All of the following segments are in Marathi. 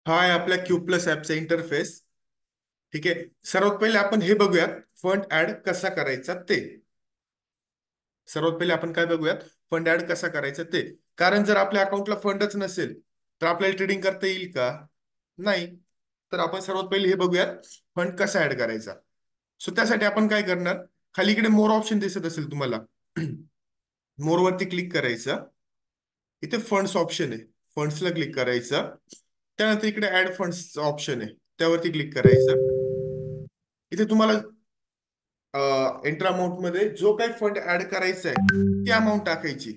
हा आहे आपल्या क्यू प्लस ऍपचा इंटरफेस. ठीक आहे. सर्वात पहिले आपण हे बघूयात फंड ऍड कसा करायचा ते. सर्वात पहिले आपण काय बघूयात, फंड ऍड कसा करायचा ते. कारण जर आपल्या अकाउंटला फंडच नसेल तर आपल्याला ट्रेडिंग करता येईल का? नाही. तर आपण सर्वात पहिले हे बघूयात, फंड कसा ऍड करायचा. सो त्यासाठी आपण काय करणार, खाली इकडे मोर ऑप्शन दिसत असेल तुम्हाला. मोर वरती क्लिक करायचं. इथे फंड्स ऑप्शन आहे, फंड्सला क्लिक करायचं. त्यानंतर इकडे ऍड फंड्स ऑप्शन आहे, त्यावरती क्लिक करायचं. इथे तुम्हाला एंटर अमाऊंट मध्ये जो काही फंड ऍड करायचा आहे ती अमाऊंट टाकायची.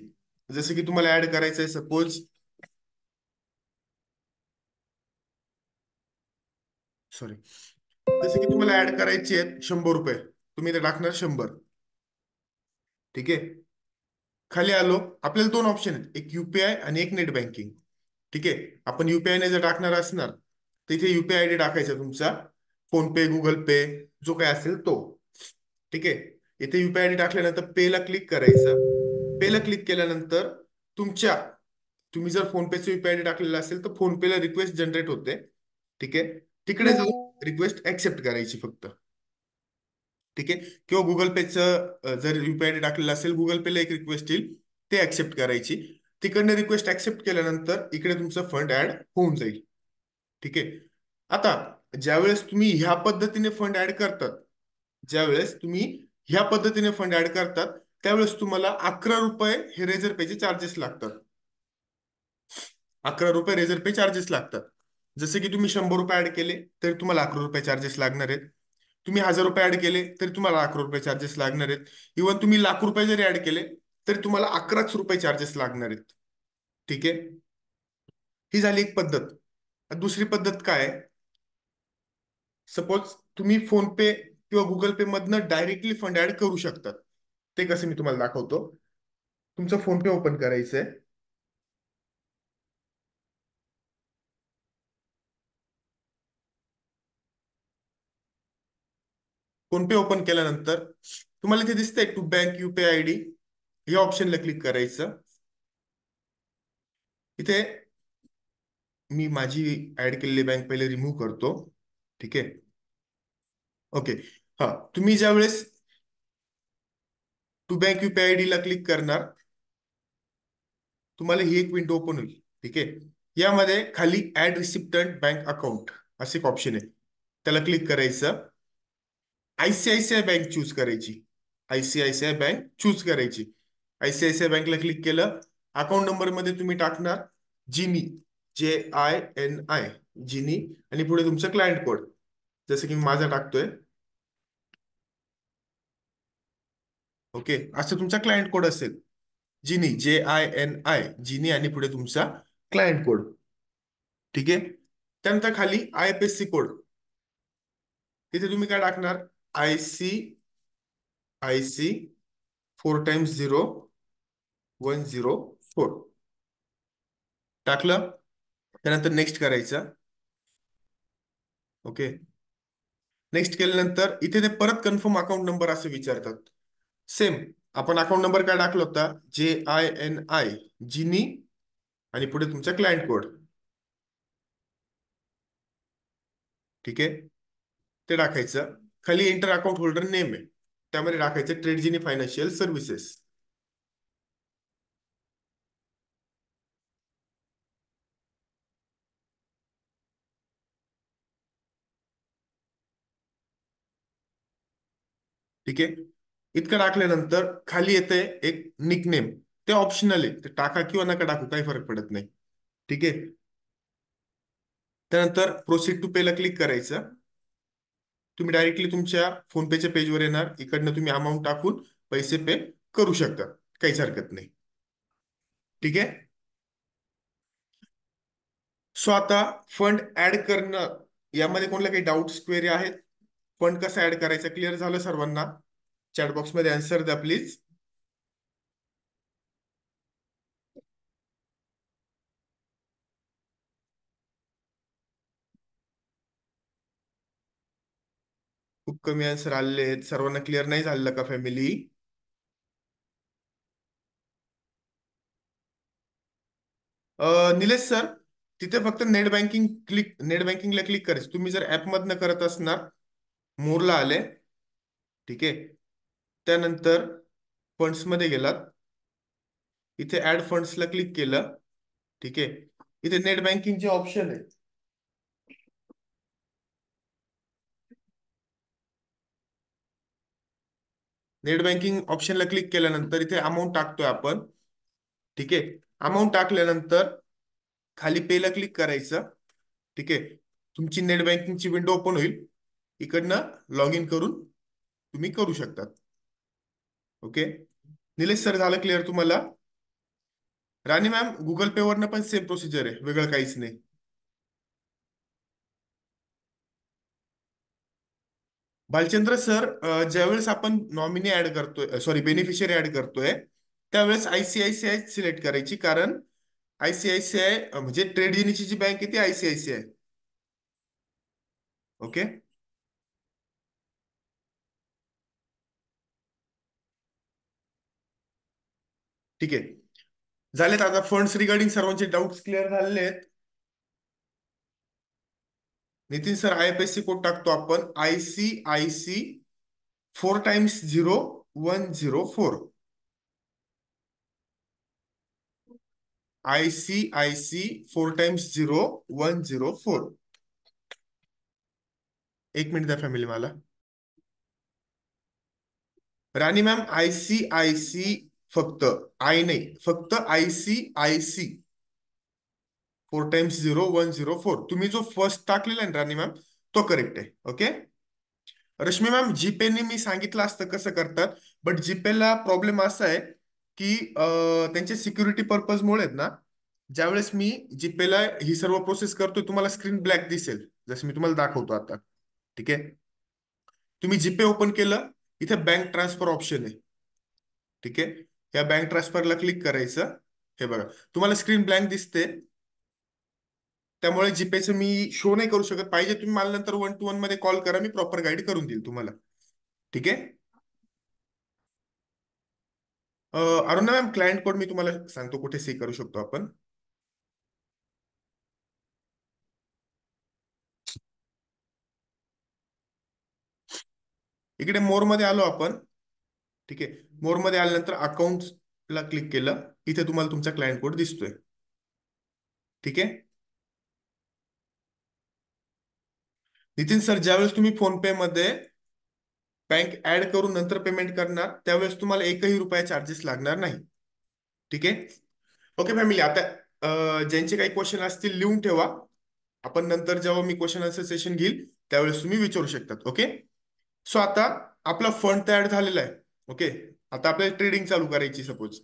जसं की तुम्हाला ऍड करायचं आहे सपोज, सॉरी, जसं की तुम्हाला ऍड करायची आहेत 100 रुपये, तुम्ही इथे टाकणार 100. ठीक आहे. खाली आलो, आपल्याला दोन ऑप्शन आहेत, एक युपीआय आणि एक नेट बँकिंग. ठीक आहे. आपण युपीआय ने जर टाकणार असणार तर इथे युपीआय आयडी टाकायचा तुमचा, फोन पे, गुगल पे, जो काही असेल तो. ठीक आहे. इथे युपीआय आयडी टाकल्यानंतर पे ला क्लिक करायचं. पे ला क्लिक केल्यानंतर तुमच्या, तुम्ही जर फोन पेचं युपीआय आयडी टाकलेला असेल तर फोन पेला रिक्वेस्ट जनरेट होते. ठीक आहे. तिकडे जाऊन रिक्वेस्ट ऍक्सेप्ट करायची फक्त. ठीक आहे. किंवा गुगल पेचं जर युपीआय आयडी टाकलेला असेल, गुगल पेला एक रिक्वेस्ट येईल, ते ऍक्सेप्ट करायची. तिकडनं रिक्वेस्ट ऍक्सेप्ट केल्यानंतर इकडे तुमचं फंड ऍड होऊन जाईल. ठीक आहे. आता ज्यावेळेस तुम्ही ह्या पद्धतीने फंड ऍड करतात, ज्यावेळेस तुम्ही ह्या पद्धतीने फंड ऍड करतात, त्यावेळेस तुम्हाला 11 रुपये हे रेझर पेचे चार्जेस लागतात. 11 रुपये रेझर पे चार्जेस लागतात. जसे की तुम्ही 100 रुपये ऍड केले तरी तुम्हाला 11 रुपये चार्जेस लागणार आहेत. तुम्ही 1000 रुपये ऍड केले तरी तुम्हाला 11 रुपये चार्जेस लागणार आहेत. इव्हन तुम्ही लाख रुपये जरी ऍड केले तरी तुम्हाला 11च रुपये चार्जेस लागणार आहेत. ठीक आहे. ही झाली एक पद्धत. दुसरी पद्धत काय आहे, सपोज तुम्ही फोन पे किंवा गुगल पे मधनं डायरेक्टली फंड ऍड करू शकतात. ते कसं मी तुम्हाला दाखवतो. तुमचं फोन पे ओपन करायचंय. फोन पे ओपन केल्यानंतर तुम्हाला इथे दिसतंय टू बँक युपीआय आयडी, या ऑप्शनला क्लिक करायचं. इथे मी माझी ऍड केलेली बँक पहिले रिमूव्ह करतो. ठीक आहे. ओके. हा, तुम्ही ज्या वेळेस टू बँक युपीआय आयडी ला क्लिक करणार, तुम्हाला ही एक विंडो ओपन होईल. ठीक आहे. यामध्ये खाली ऍड रिसिप्टंट बँक अकाउंट असे एक ऑप्शन आहे, त्याला क्लिक करायचं. आयसीआयसीआय बँक चूज करायची. आयसीआयसीआय बँक चूज करायची. आयसीआयसीआय बँकला क्लिक केलं. अकाउंट नंबर मध्ये तुम्ही टाकणार जिनी, JINI, जिनी, आणि पुढे तुमचा क्लायंट कोड. जसं की मी माझा टाकतोय. ओके. असं तुमचा क्लायंट कोड असेल, जिनी, JINI, जिनी, आणि पुढे तुमचा क्लायंट कोड. ठीक आहे. त्यानंतर खाली IFSC कोड, तिथे तुम्ही काय टाकणार, ICIC 4 टाइम्स 0 1 0 4 टाकलं. त्यानंतर नेक्स्ट करायचं. ओके. नेक्स्ट केल्यानंतर इथे ते परत कन्फर्म अकाउंट नंबर असं विचारतात. सेम आपण अकाउंट नंबर काय टाकला होता, JINI, जिनी, आणि पुढे तुमचा क्लायंट कोड. ठीक आहे. ते टाकायचं. खाली एंटर अकाउंट होल्डर नेम आहे, त्यामध्ये टाकायचं ट्रेडजिनी फायनान्शियल सर्व्हिसेस. ठीक आहे. इतकं टाकल्यानंतर खाली येते एक निक नेम, ते ऑप्शनल आहे, ते टाका किंवा नका टाकू काही फरक पडत नाही. ठीक आहे. त्यानंतर प्रोसीड टू पे ला क्लिक करायचं. तुम्ही डायरेक्टली तुमच्या फोनपेच्या पेजवर येणार, इकडनं तुम्ही अमाऊंट टाकून पैसे पे करू शकता, काहीच हरकत नाही. ठीक आहे. सो आता फंड ऍड करणं, यामध्ये कोणाला काही डाऊट्स, क्वेरी आहेत? फंड कसा ऍड करायचा क्लिअर झालं सर्वांना? चॅट बॉक्स मध्ये आन्सर द्या प्लीज. खूप कमी आन्सर आलेले आहेत. सर्वांना क्लिअर नाही झालं का फॅमिली? निलेश सर, तिथे फक्त नेट बँकिंगला क्लिक करायचं. तुम्ही जर ऍपमधनं करत असणार, मोरला आले. ठीक आहे. त्यानंतर फंड्स मध्ये गेलात, इथे ऍड फंड्सला क्लिक केलं. ठीक आहे. इथे नेट बँकिंगचे ऑप्शन आहे. नेट बँकिंग ऑप्शनला क्लिक केल्यानंतर इथे अमाऊंट टाकतोय आपण. ठीक आहे. अमाऊंट टाकल्यानंतर खाली पेला क्लिक करायचं. ठीक आहे. तुमची नेट बँकिंगची विंडो ओपन होईल. इकडनं लॉग इन करून तुम्ही करू शकतात. ओके. निलेश सर, झालं क्लिअर तुम्हाला? राणी मॅम, गुगल पे वरनं पण सेम प्रोसिजर आहे, वेगळं काहीच नाही. भालचंद्र सर, ज्यावेळेस आपण नॉमिनी ऍड करतोय, सॉरी बेनिफिशियरी ऍड करतोय, त्यावेळेस आयसीआयसीआय सिलेक्ट करायची. कारण आयसीआयसीआय म्हणजे ट्रेड युनियनची जी बँक आहे ती आयसीआयसीआय. ओके. ठीक आहे. झालेत आता फंड्स रिगार्डिंग सर्वांचे डाऊट्स क्लिअर झालेले आहेत. नितीन सर, आयएफएससी कोड टाकतो आपण, ICIC 4 टाइम्स 0104. ICIC 4 times 0104. एक मिनिट द्या फॅमिली मला. राणी मॅम, ICIC, फक्त आय नाही, फक्त ICIC 4 टाइम्स 0104. तुम्ही जो फर्स्ट टाकलेला आहे ना राणी मॅम, तो करेक्ट आहे. ओके. रश्मी मॅम, जीपेने मी सांगितलं असतं कसं करतात, बट जीपेला प्रॉब्लेम असा आहे की त्यांच्या सिक्युरिटी पर्पजमुळे आहेत ना, ज्यावेळेस मी जीपेला ही सर्व प्रोसेस करतोय, तुम्हाला स्क्रीन ब्लॅक दिसेल जसं मी तुम्हाला दाखवतो आता. ठीक आहे. तुम्ही जीपे ओपन केलं, इथे बँक ट्रान्सफर ऑप्शन आहे. ठीक आहे. या बँक ट्रान्सफरला क्लिक करायचं. हे बघा, तुम्हाला स्क्रीन ब्लँक दिसते. त्यामुळे जीपेचं मी शो नाही करू शकत. पाहिजे तुम्ही मला नंतर 1 to 1 मध्ये कॉल करा, मी प्रॉपर गाईड करून देईल तुम्हाला. ठीक आहे. अरुणा मॅम, क्लायंट कोड मी तुम्हाला सांगतो कुठे सी करू शकतो आपण. इकडे मोर मध्ये आलो आपण. ठीक आहे. मोर मध्ये आल्यानंतर अकाउंटला क्लिक केलं, इथे तुम्हाला तुमचा क्लायंट कोड दिसतोय. ठीक आहे. नितीन सर, ज्यावेळेस तुम्ही फोनपे मध्ये बँक ऍड करून नंतर पेमेंट करणार, त्यावेळेस तुम्हाला एकही रुपया चार्जेस लागणार नाही. ठीक आहे. ओके फॅमिली, आता ज्यांचे काही क्वेश्चन असतील लिहून ठेवा. आपण नंतर जेव्हा मी क्वेश्चन आन्सर सेशन घेईल त्यावेळेस तुम्ही विचारू शकतात. ओके. सो आता आपला फंड तयार झालेला आहे. ओके. आता आपल्याला ट्रेडिंग चालू करायची सपोज,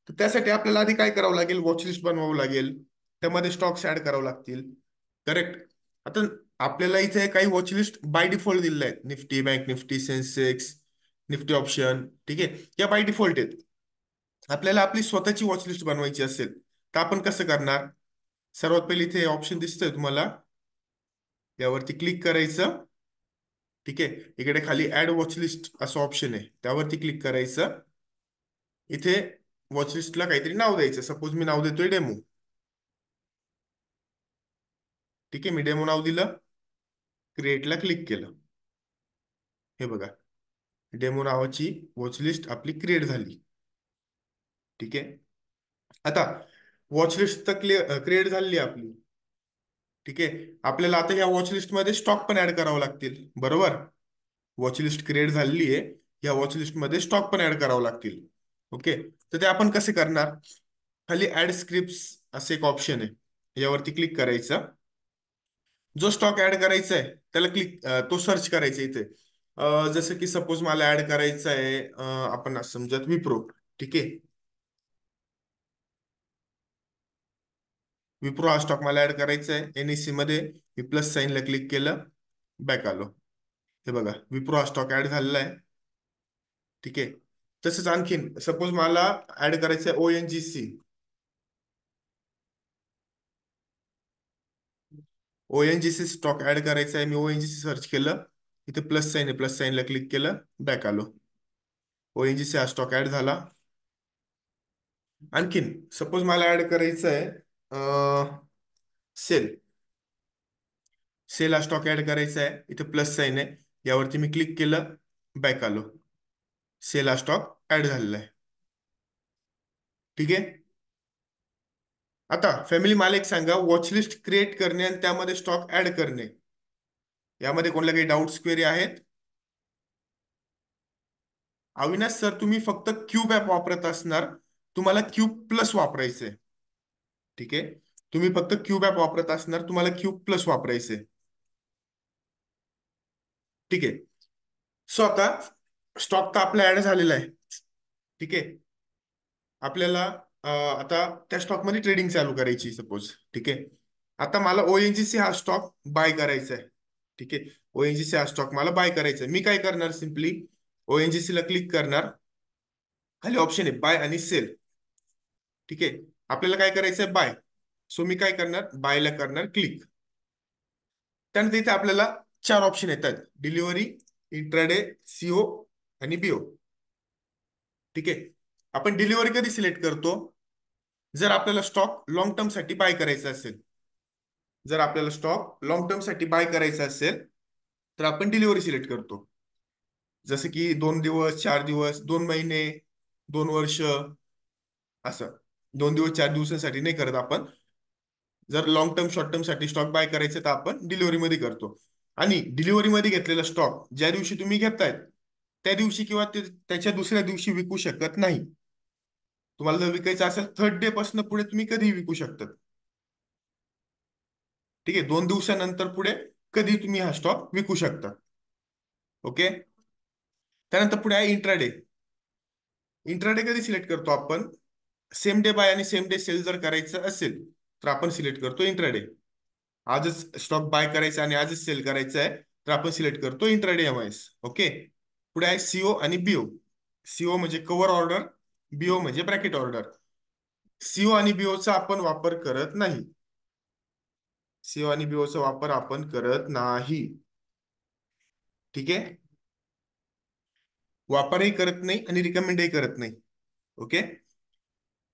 तर त्यासाठी आपल्याला आधी काय करावं लागेल, वॉचलिस्ट बनवावं लागेल. त्यामध्ये स्टॉक्स ऍड करावं लागतील. करेक्ट. आता आपल्याला इथे काही वॉचलिस्ट बाय डिफॉल्ट दिलेल्या आहेत, Nifty, bank Nifty, Sensex, Nifty option. ठीक आहे. या बाय डिफॉल्ट आहेत. आपल्याला आपली स्वतःची वॉचलिस्ट बनवायची असेल तर आपण कसं करणार? सर्वात पहिले इथे ऑप्शन दिसतोय तुम्हाला, यावरती क्लिक करायचं. ठीक आहे. इकडे खाली ऍड वॉचलिस्ट असं ऑप्शन आहे, त्यावरती क्लिक करायचं. इथे वॉचलिस्टला काहीतरी नाव द्यायचं. सपोज मी नाव देतोय डेमो. ठीक आहे. मी डेमो नाव दिलं, क्रिएटला क्लिक केलं. हे बघा, डेमो नावाची वॉचलिस्ट आपली क्रिएट झाली. ठीक आहे. आता वॉचलिस्ट तर क्रिएट झाली आपली. ठीक आहे. आपल्याला आता या वॉचलिस्ट मध्ये स्टॉक पण ऍड करावं लागतील, बरोबर? वॉचलिस्ट क्रिएट झालेली आहे, या वॉचलिस्ट मध्ये स्टॉक पण ऍड करावं लागतील. ओके. तर ते आपण कसे करणार? खाली ऍड स्क्रिप्ट्स असे एक ऑप्शन आहे, यावरती क्लिक करायचं. जो स्टॉक ऍड करायचा आहे त्याला तो सर्च करायचा इथे. जसं की सपोज मला ऍड करायचं आहे, आपण असं समजत विप्रो. ठीक आहे. विप्रो हा स्टॉक मला ऍड करायचा आहे. NSE मध्ये मी प्लस साईनला क्लिक केलं, बॅक आलो. हे बघा, विप्रो हा स्टॉक ऍड झालेला आहे. ठीक आहे. तसंच आणखीन सपोज मला ऍड करायचं आहे ONGC. ONGC स्टॉक ऍड करायचा आहे, मी ONGC सर्च केलं. इथे प्लस साईन आहे, प्लस साईनला क्लिक केलं, बॅक आलो. ONGC हा स्टॉक ऍड झाला. आणखीन सपोज मला ऍड करायचं आहे सेल. सेल हा स्टॉक ऍड करायचा आहे, इथे प्लस साइन आहे, यावरती मी क्लिक केलं, बॅक आलो, सेल हा स्टॉक ऍड झालेला आहे. ठीक आहे. आता फॅमिली मला एक सांगा, वॉचलिस्ट क्रिएट करणे आणि त्यामध्ये स्टॉक ऍड करणे यामध्ये कोणाला काही डाऊट्स क्वेरी आहेत? अविनाश सर, तुम्ही फक्त क्यूब ऍप वापरत असणार, तुम्हाला क्यूब प्लस वापरायचंय. ठीक आहे, तुम्ही फक्त क्यूब ऍप वापरत असणार, तुम्हाला क्यूब प्लस वापरायचंय. ठीक आहे. सो आता स्टॉक तर आपला ऍड झालेला आहे. ठीक आहे. आपल्याला आता त्या स्टॉकमध्ये ट्रेडिंग चालू करायची सपोज. ठीक आहे. आता मला ओएनजीसी हा स्टॉक बाय करायचा आहे. ठीक आहे. ओएनजीसी हा स्टॉक मला बाय करायचा आहे. मी काय करणार, सिम्पली ओएनजीसी ला क्लिक करणार, खाली ऑप्शन आहे बाय आणि सेल. ठीक आहे. आपल्याला काय करायचं आहे, बाय. सो मी काय करणार, बायला करणार क्लिक. त्यानंतर इथे आपल्याला चार ऑप्शन येतात, डिलिव्हरी, इंट्राडे, सीओ आणि बीओ. ठीक आहे. आपण डिलिव्हरी कधी सिलेक्ट करतो, जर आपल्याला स्टॉक लॉंग टर्म साठी बाय करायचा असेल. जर आपल्याला स्टॉक लॉंग टर्म साठी बाय करायचा असेल तर आपण डिलिव्हरी सिलेक्ट करतो. जसं की 2 दिवस, 4 दिवस, 2 महिने, 2 वर्ष, असं. 2 दिवस, 4 दिवसांसाठी नाही करत आपण. जर लॉंग टर्म, शॉर्ट टर्म साठी स्टॉक बाय करायचे तर आपण डिलिव्हरी मध्ये करतो. आणि डिलिव्हरी मध्ये घेतलेला स्टॉक ज्या दिवशी तुम्ही घेतायत त्या दिवशी किंवा त्याच्या दुसऱ्या दिवशी विकू शकत नाही. तुम्हाला जर विकायचं असेल 3rd डे पासून पुढे तुम्ही कधीही विकू शकतात. ठीक आहे. 2 दिवसानंतर पुढे कधी तुम्ही हा स्टॉक विकू शकता. ओके. त्यानंतर पुढे आहे इंट्राडे. इंट्राडे कधी सिलेक्ट करतो आपण, सेम डे बाय आणि सेम डे सेल जर करायचं असेल तर आपण सिलेक्ट करतो इंट्राडे. आजच स्टॉक बाय करायचा आणि आजच सेल करायचा आहे तर आपण सिलेक्ट करतो इंट्राडे एमआयएस. ओके. पुढे आहे सीओ आणि बीओ. सीओ म्हणजे कव्हर ऑर्डर, बीओ म्हणजे ब्रॅकेट ऑर्डर. सीओ आणि बीओचा आपण वापर करत नाही. सीओ आणि बीओचा वापर आपण करत नाही. ठीक आहे. वापरही करत नाही आणि रिकमेंडही करत नाही. ओके.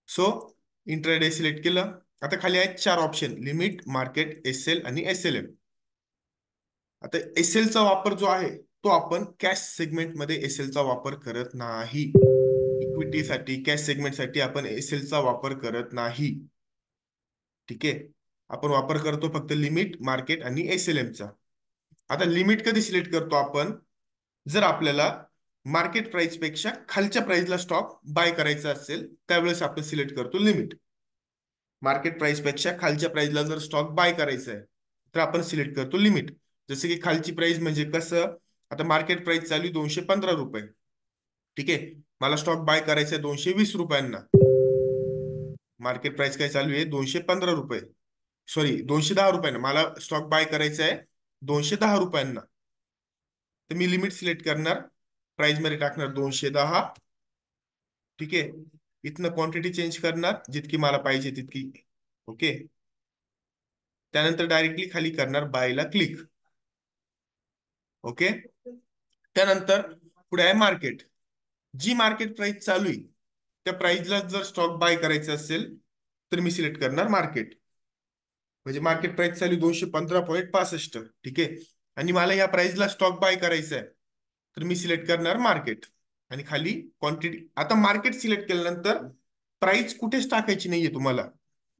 सो इंट्राडे सिलेक्ट केलं. आता खाली आहेत चार ऑप्शन, लिमिट, मार्केट, एसएल आणि एसएलएम. आता एसएल चा वापर जो आहे तो आपण कॅश सेगमेंटमध्ये एसएल चा वापर करत नाही. इक्विटीसाठी, कॅश सेगमेंटसाठी आपण एसएल चा वापर करत नाही. ठीक आहे. आपण वापर करतो फक्त लिमिट, मार्केट आणि एसएलएम चा. आता लिमिट कधी सिलेक्ट करतो आपण, जर आपल्याला मार्केट प्राइस पेक्षा खालच्या प्राइसला स्टॉक बाय करायचा असेल त्यावेळेस आपण सिलेक्ट करतो लिमिट. मार्केट प्राइस पेक्षा खालच्या प्राइसला जर स्टॉक बाय करायचा आहे तर आपण सिलेक्ट करतो लिमिट. जसं की खालची प्राइस म्हणजे कसं, आता मार्केट प्राइस चालू 215 रुपये. ठीक आहे. मला स्टॉक बाय करायचा आहे 220 रुपयांना. मार्केट प्राइस काय चालू आहे, 215 रुपये. सॉरी, 210 रुपयांना मला स्टॉक बाय करायचा आहे, 210 रुपयांना. तर मी लिमिट सिलेक्ट करणार, प्राइस मध्ये टाकणार 210. ठीक आहे. इथनं क्वांटिटी चेंज करणार जितकी मला पाहिजे तितकी. ओके. त्यानंतर डायरेक्टली खाली करणार बायला क्लिक. ओके. त्यानंतर पुढे आहे मार्केट. जी मार्केट प्राइस चालू आहे त्या प्राइसला जर स्टॉक बाय करायचा असेल तर मी सिलेक्ट करणार मार्केट. म्हणजे मार्केट प्राइस चालू 215.65. ठीक आहे. आणि मला या प्राइसला स्टॉक बाय करायचा आहे तर मी सिलेक्ट करणार मार्केट. आणि खाली क्वांटिटी. आता मार्केट सिलेक्ट केल्यानंतर प्राइस कुठेच टाकायची नाहीये तुम्हाला.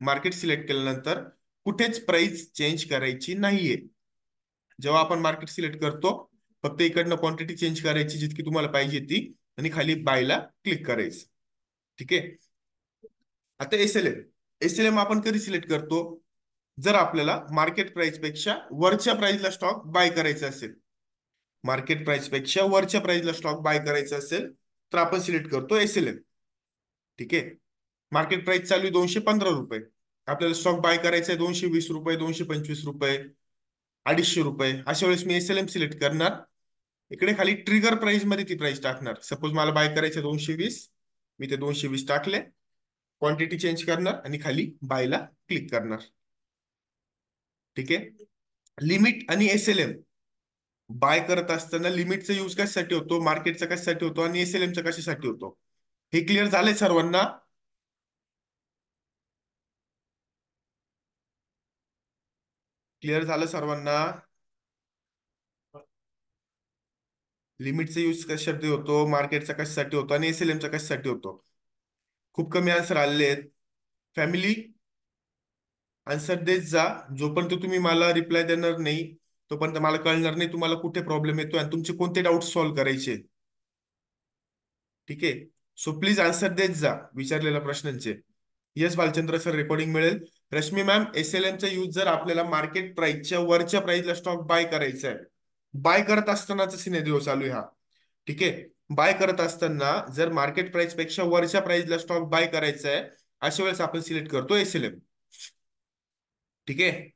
मार्केट सिलेक्ट केल्यानंतर कुठेच प्राइस चेंज करायची नाहीये. जेव्हा आपण मार्केट सिलेक्ट करतो फक्त इकडनं क्वांटिटी चेंज करायची जितकी तुम्हाला पाहिजे ती, आणि खाली बायला क्लिक करायचं. ठीक आहे. आता एसएलएम. एसएलएम आपण कधी सिलेक्ट करतो, जर आपल्याला मार्केट प्राइस पेक्षा वरच्या प्राइसला स्टॉक बाय करायचा असेल. मार्केट प्राइस पेक्षा वरच्या प्राइसला स्टॉक बाय करायचा असेल तर आपण सिलेक्ट करतो एसएलएम. ठीक आहे. मार्केट प्राइस चालू आहे 215 रुपये. आपल्याला स्टॉक बाय करायचा आहे 220 रुपये, 225 रुपये, 250 रुपये. अशा वेळेस मी एसएलएम सिलेक्ट करणार. इकडे खाली ट्रिगर प्राइस मध्ये ती प्राइस टाकणार. सपोज मला बाय करायचे 220, मी ते 220 टाकले. क्वांटिटी चेंज करणार आणि खाली बायला क्लिक करणार. ठीक आहे. लिमिट आणि एसएलएम बाय करत असताना लिमिटचा यूज कशासाठी होतो, मार्केटचा कशासाठी होतो आणि एसएलएमचा कशासाठी होतो, हे क्लिअर झालंय सर्वांना? क्लिअर झालं सर्वांना? लिमिटचा यूज कशासाठी होतो, मार्केटचा कशासाठी होतो आणि एसएलएमचा कशासाठी होतो? खूप कमी आन्सर आलेले आहेत. फॅमिली, आन्सर देत जा. जोपर्यंत तुम्ही मला रिप्लाय देणार नाही तोपर्यंत मला कळणार नाही तुम्हाला कुठे प्रॉब्लेम येतो आणि तुमचे कोणते डाऊट सॉल्व्ह करायचे. ठीक आहे. सो प्लीज आन्सर देत जा विचारलेल्या प्रश्नांचे. येस बालचंद्र सर, रेकॉर्डिंग मिळेल. रश्मी मॅम, एसएलएमचा यूज जर आपल्याला मार्केट प्राइसच्या वरच्या प्राइसला स्टॉक बाय करायचा आहे, बाय करत असतानाचा सिनेरिओ चालू आहे हा. ठीक आहे. बाय करत असताना जर मार्केट प्राइस पेक्षा वरच्या प्राइसला स्टॉक बाय करायचा आहे, अशा वेळेस आपण सिलेक्ट करतो एसएलएम. ठीक आहे.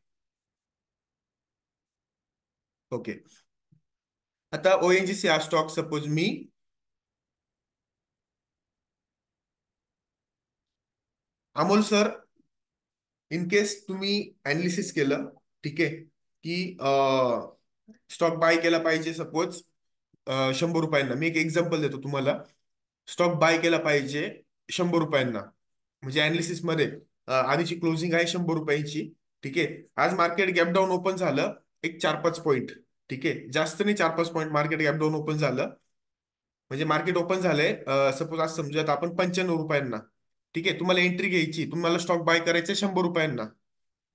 ओके. आता ओएनजीसी हा stock suppose me, Amol sir, in case तुम्ही अनालिसिस केलं, ठीक आहे, की स्टॉक बाय केला पाहिजे सपोज 100 रुपयांना. मी एक एक्झाम्पल देतो तुम्हाला. स्टॉक बाय केला पाहिजे 100 रुपयांना. म्हणजे अनालिसिस मध्ये आधीची क्लोजिंग आहे 100 रुपयांची. ठीक आहे. आज मार्केट गॅप डाऊन ओपन झालं एक 4-5 पॉईंट. ठीक आहे. जास्त नाही, 4-5 point market gap down open झालं. म्हणजे मार्केट ओपन झालंय सपोज आज समजूयात आपण 95 रुपयांना. ठीक आहे. तुम्हाला एंट्री घ्यायची, तुम्हाला स्टॉक बाय करायचं 100 रुपयांना.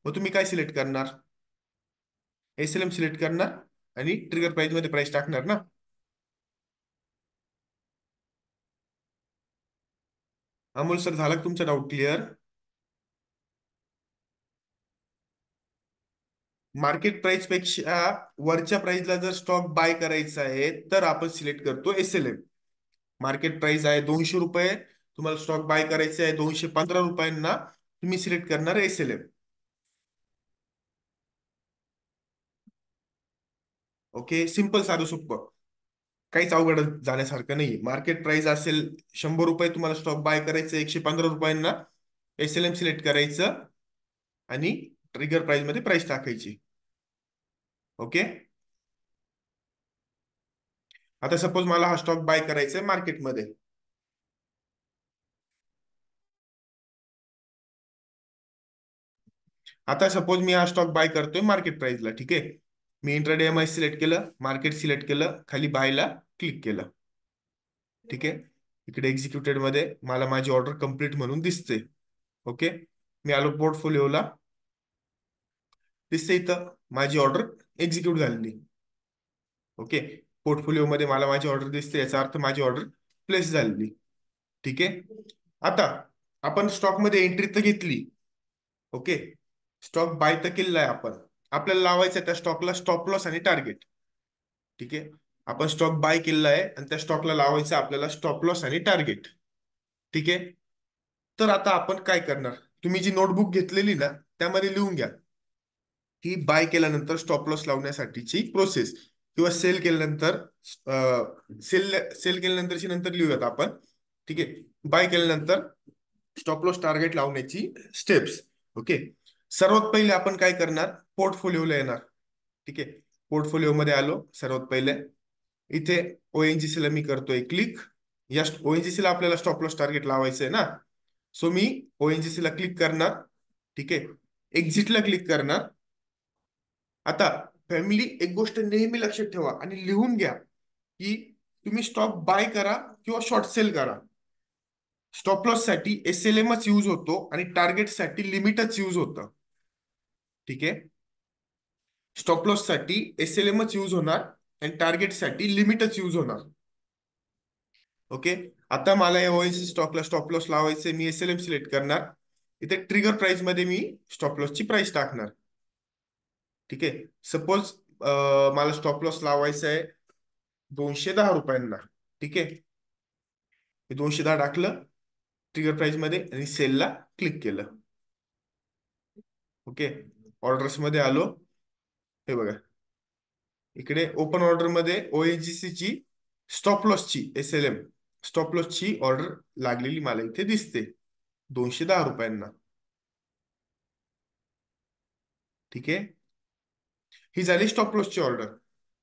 मग तुम्ही काय सिलेक्ट करणार? एसएलएम सिलेक्ट करणार आणि ट्रिगर प्राइस मध्ये प्राइस टाकणार ना. अमोल सर, झाला का तुमचा डाऊट क्लिअर? मार्केट प्राइस पेक्षा वरच्या प्राइसला जर स्टॉक बाय करायचा आहे तर आपण सिलेक्ट करतो एसएलएम. मार्केट प्राइस आहे 200 रुपये, तुम्हाला स्टॉक बाय करायचा आहे 215 रुपयांना, तुम्ही सिलेक्ट करणार एसएलएम. ओके. सिंपल, साधं सोपं, काहीच अवघड जाण्यासारखं नाही. मार्केट प्राइस असेल 100 रुपये, तुम्हाला स्टॉक बाय करायचं 115 रुपयांना, एसएलएम सिलेक्ट करायचं आणि ट्रिगर प्राइस मध्ये प्राइस टाकायची. ओके. आता सपोज मला हा स्टॉक बाय करायचा आहे मार्केटमध्ये. आता सपोज मी हा स्टॉक बाय करतोय मार्केट प्राइसला. ठीक आहे. मी इंट्राडे एम आय सिलेक्ट केलं, मार्केट सिलेक्ट केलं, खाली बायला क्लिक केलं. ठीक आहे. इकडे एक्झिक्युटेड मध्ये मला माझी ऑर्डर कंप्लीट म्हणून दिसते. ओके. मी आलो पोर्टफोलिओला, दिसते इथं माझी ऑर्डर एक्झिक्यूट झालेली. ओके. पोर्टफोलिओ मध्ये मला माझी ऑर्डर दिसते, याचा अर्थ माझी ऑर्डर प्लेस झालेली. ठीक आहे. आता आपण स्टॉक मध्ये एंट्री तर घेतली. ओके. स्टॉक बाय तर केलेला आहे आपण. आपल्याला लावायचं आहे त्या स्टॉकला स्टॉप लॉस आणि टार्गेट. ठीक आहे. आपण स्टॉक बाय केलेला आहे आणि त्या स्टॉकला लावायचं आहे आपल्याला स्टॉप लॉस आणि टार्गेट. ठीक आहे. तर आता आपण काय करणार? तुम्ही जी नोटबुक घेतलेली ना, त्यामध्ये लिहून घ्या की बाय केल्यानंतर स्टॉप लॉस लावण्यासाठीची प्रोसेस, किंवा सेल केल्यानंतर सेल सेल केल्यानंतरची नंतर लिहूयात आपण. ठीक आहे. बाय केल्यानंतर स्टॉप लॉस टार्गेट लावण्याची स्टेप्स. ओके. सर्वात पहिले आपण काय करणार? पोर्टफोलिओला येणार. ठीक आहे. पोर्टफोलिओ मध्ये आलो. सर्वात पहिले इथे ओएनजीसी ला मी करतोय क्लिक. या ओएनजीसी ला आपल्याला स्टॉप लॉस टार्गेट लावायचं आहे ना. सो मी ओएनजीसी ला क्लिक करणार. ठीक आहे. एक्झिटला क्लिक करणार. आता फॅमिली, एक गोष्ट नेहमी लक्षात ठेवा आणि लिहून घ्या की तुम्ही स्टॉक बाय करा किंवा शॉर्ट सेल करा, स्टॉप लॉस साठी एसएलएमच यूज होतो आणि टार्गेट साठी लिमिटच यूज होतं. ठीक आहे. स्टॉप लॉस साठी एसएलएमच यूज होणार आणि टार्गेट साठी लिमिटच यूज होणार. ओके. आता मला या ओएनजीसी स्टॉकला स्टॉप लॉस लावायचे, मी एसएलएम सिलेक्ट करणार. इथे ट्रिगर प्राइस मध्ये मी स्टॉप लॉसची प्राइस टाकणार. ठीक आहे. सपोज मला स्टॉप लॉस लावायचा आहे 210 रुपयांना. ठीक आहे. मी 210 टाकलं ट्रिगर प्राइस मध्ये आणि सेलला क्लिक केलं. ओके. ऑर्डर्स मध्ये आलो. हे बघा, इकडे ओपन ऑर्डर मध्ये ओएनजीसी ची स्टॉप लॉसची एसएलएम स्टॉप लॉसची ऑर्डर लागलेली मला इथे दिसते 210 रुपयांना. ठीक आहे. ही झाली स्टॉप लॉसची ऑर्डर.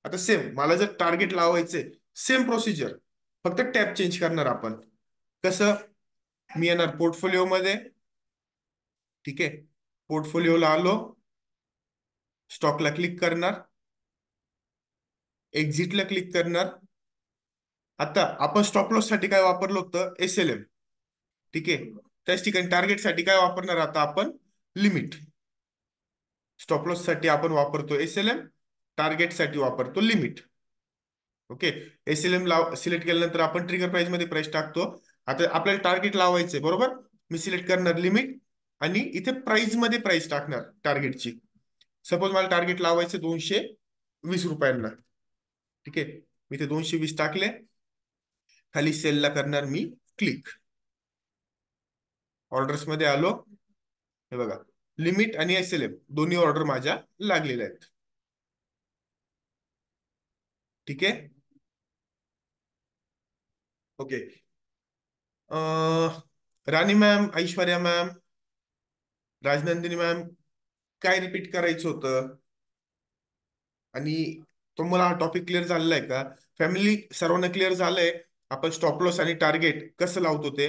आता सेम मला जर टार्गेट लावायचे, सेम प्रोसिजर, फक्त टॅप चेंज करणार आपण. कसं? मी येणार पोर्टफोलिओ मध्ये. ठीक आहे. पोर्टफोलिओला आलो. स्टॉकला क्लिक करणार, एक्झिटला क्लिक करणार. आता आपण स्टॉप लॉस साठी काय वापरलं होतं? SLM. ठीक आहे. त्याच ठिकाणी टार्गेट साठी काय वापरणार आता आपण? लिमिट. स्टॉप लॉस साठी आपण वापरतो SLM, टार्गेट साठी वापरतो लिमिट. ओके. SLM सिलेक्ट केल्यानंतर आपण ट्रिगर प्राइस मध्ये प्राइस टाकतो. आता आपल्याला टार्गेट लावायचंय, बरोबर. मी सिलेक्ट करणार लिमिट आणि इथे प्राइस मध्ये प्राइस टाकणार टार्गेटची. सपोज मला टार्गेट लावायचं 220 रुपयांना. ठीक आहे. मी ते 220 टाकले. खाली सेलला करणार मी क्लिक. ऑर्डर्स मध्ये आलो. हे बघा, लिमिट आणि SLM दोन्ही ऑर्डर माझ्या लागलेल्या आहेत. ठीक आहे. Okay. Rani ma'am, Aishwarya ma'am, Rajnandini ma'am, काय रिपीट करायचं होतं? आणि तुम्हाला हा टॉपिक क्लिअर झालेला आहे का? फॅमिली सर्वांना क्लिअर झालंय आपण स्टॉप लॉस आणि टार्गेट कसं लावतो ते?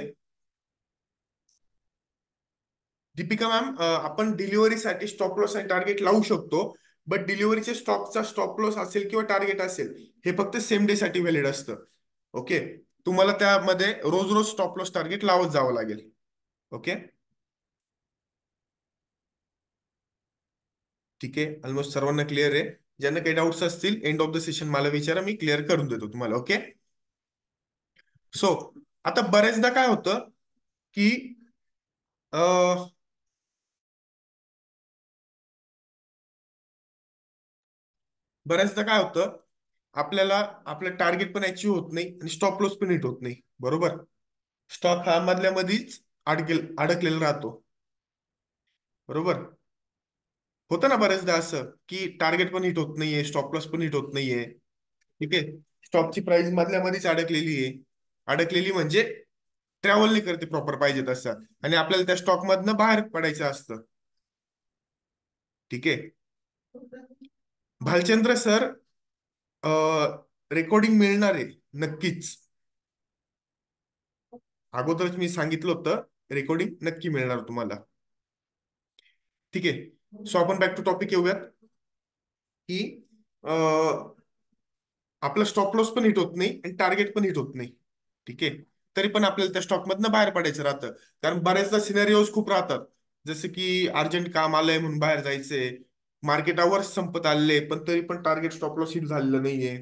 दीपिका मॅम, आपण डिलिव्हरीसाठी स्टॉप लॉस आणि टार्गेट लावू शकतो. बट डिलिव्हरीचे स्टॉकचा स्टॉप लॉस असेल किंवा टार्गेट असेल, हे फक्त सेम डे साठी व्हॅलिड असतं. ओके. तुम्हाला त्यामध्ये रोज रोज स्टॉप लॉस टार्गेट लावत जावं लागेल. ओके. ठीक आहे. ऑलमोस्ट सर्वांना क्लिअर आहे. ज्यांना काही डाऊट्स असतील एंड ऑफ द सेशन मला विचारा, मी क्लिअर करून देतो तुम्हाला. ओके. सो आता बरेचदा काय होतं की अं, बऱ्याचदा काय होतं, आपल्याला आपलं टार्गेट पण अचीव होत नाही आणि स्टॉप लॉस पण हिट होत नाही, बरोबर. स्टॉक हा मधल्या मधीच अडकलेला राहतो, बरोबर. होतं ना बऱ्याचदा असं की टार्गेट पण हिट होत नाहीये, स्टॉप लॉस पण हिट होत नाहीये. ठीक आहे. स्टॉकची प्राइस मधल्या मध्येच अडकलेली आहे. अडकलेली म्हणजे ट्रॅव्हल नाही करते प्रॉपर पाहिजे तसं, आणि आपल्याला त्या स्टॉक मधनं बाहेर पडायचं असतं. ठीक आहे. भालचंद्र सर, रेकॉर्डिंग मिळणार आहे नक्कीच. अगोदरच मी सांगितलं होतं, रेकॉर्डिंग नक्की मिळणार तुम्हाला. ठीक आहे. सो आपण बॅक टू टॉपिक येऊयात की आपला स्टॉप लॉस पण हिट होत नाही आणि टार्गेट पण हिट होत नाही. ठीक आहे. तरी पण आपल्याला त्या स्टॉक मधनं बाहेर पडायचं राहतं. कारण बऱ्याचदा सिनेरिओज खूप राहतात. जसं की अर्जंट काम आलंय म्हणून बाहेर जायचंय, मार्केट आवर्स संपत आले पण तरी पण टार्गेट स्टॉप लॉस हिट झालेलं नाहीये,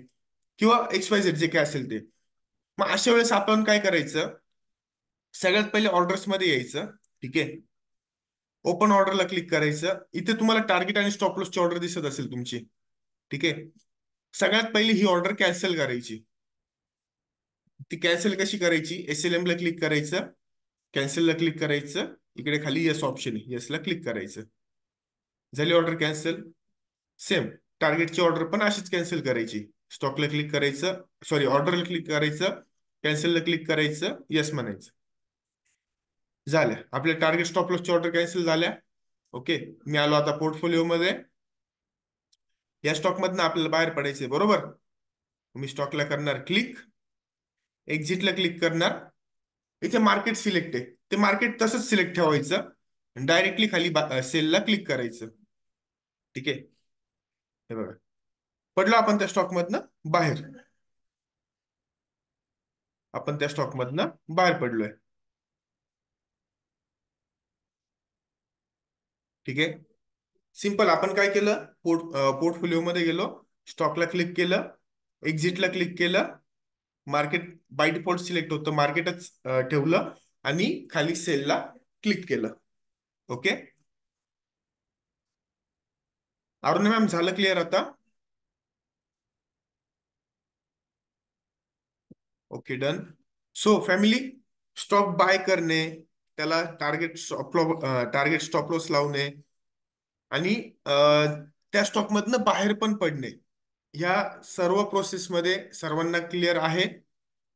किंवा XYZ जे काय असेल ते. मग अशा वेळेस आपण काय करायचं? सगळ्यात पहिले ऑर्डर्स मध्ये यायचं. ठीक आहे. ओपन ऑर्डरला क्लिक करायचं. इथे तुम्हाला टार्गेट आणि स्टॉप लॉसची ऑर्डर दिसत असेल तुमची. ठीक आहे. सगळ्यात पहिली ही ऑर्डर कॅन्सल करायची. ती कॅन्सल कशी करायची? SLM ला क्लिक करायचं, कॅन्सलला क्लिक करायचं, इकडे खाली येस ऑप्शन आहे, येसला क्लिक करायचं. झाली ऑर्डर कॅन्सल. सेम टार्गेटची ऑर्डर पण अशीच कॅन्सल करायची. स्टॉकला क्लिक करायचं, सॉरी ऑर्डरला क्लिक करायचं, कॅन्सलला क्लिक करायचं, येस म्हणायचं. झाल्या आपल्या टार्गेट स्टॉप लॉसची ऑर्डर कॅन्सल झाल्या. ओके. मी आलो आता पोर्टफोलिओ मध्ये. या स्टॉक मधनं आपल्याला बाहेर पडायचंय, बरोबर. मी स्टॉकला करणार क्लिक, एक्झिटला क्लिक करणार. इथे मार्केट सिलेक्ट आहे, ते मार्केट तसंच सिलेक्ट ठेवायचं. डायरेक्टली खाली सेलला क्लिक करायचं. ठीक आहे. हे बघा, पडलो आपण त्या स्टॉक मधनं बाहेर. आपण त्या स्टॉक मधनं बाहेर पडलोय. ठीक आहे. सिंपल. आपण काय केलं? पोर्टफोलिओ मध्ये गेलो, स्टॉकला क्लिक केलं, एक्झिटला क्लिक केलं, मार्केट बाय डिफॉल्ट सिलेक्ट होतं, मार्केटच ठेवलं, आणि खाली सेलला क्लिक केलं. ओके. अरुणा मॅम, झालं क्लिअर आता? Okay, done. So family, stock buy करणे, त्याला टार्गेट स्टॉप लॉस लावणे, आणि त्या स्टॉक मधनं बाहेर पण पडणे, ह्या सर्व प्रोसेसमध्ये सर्वांना क्लिअर आहे?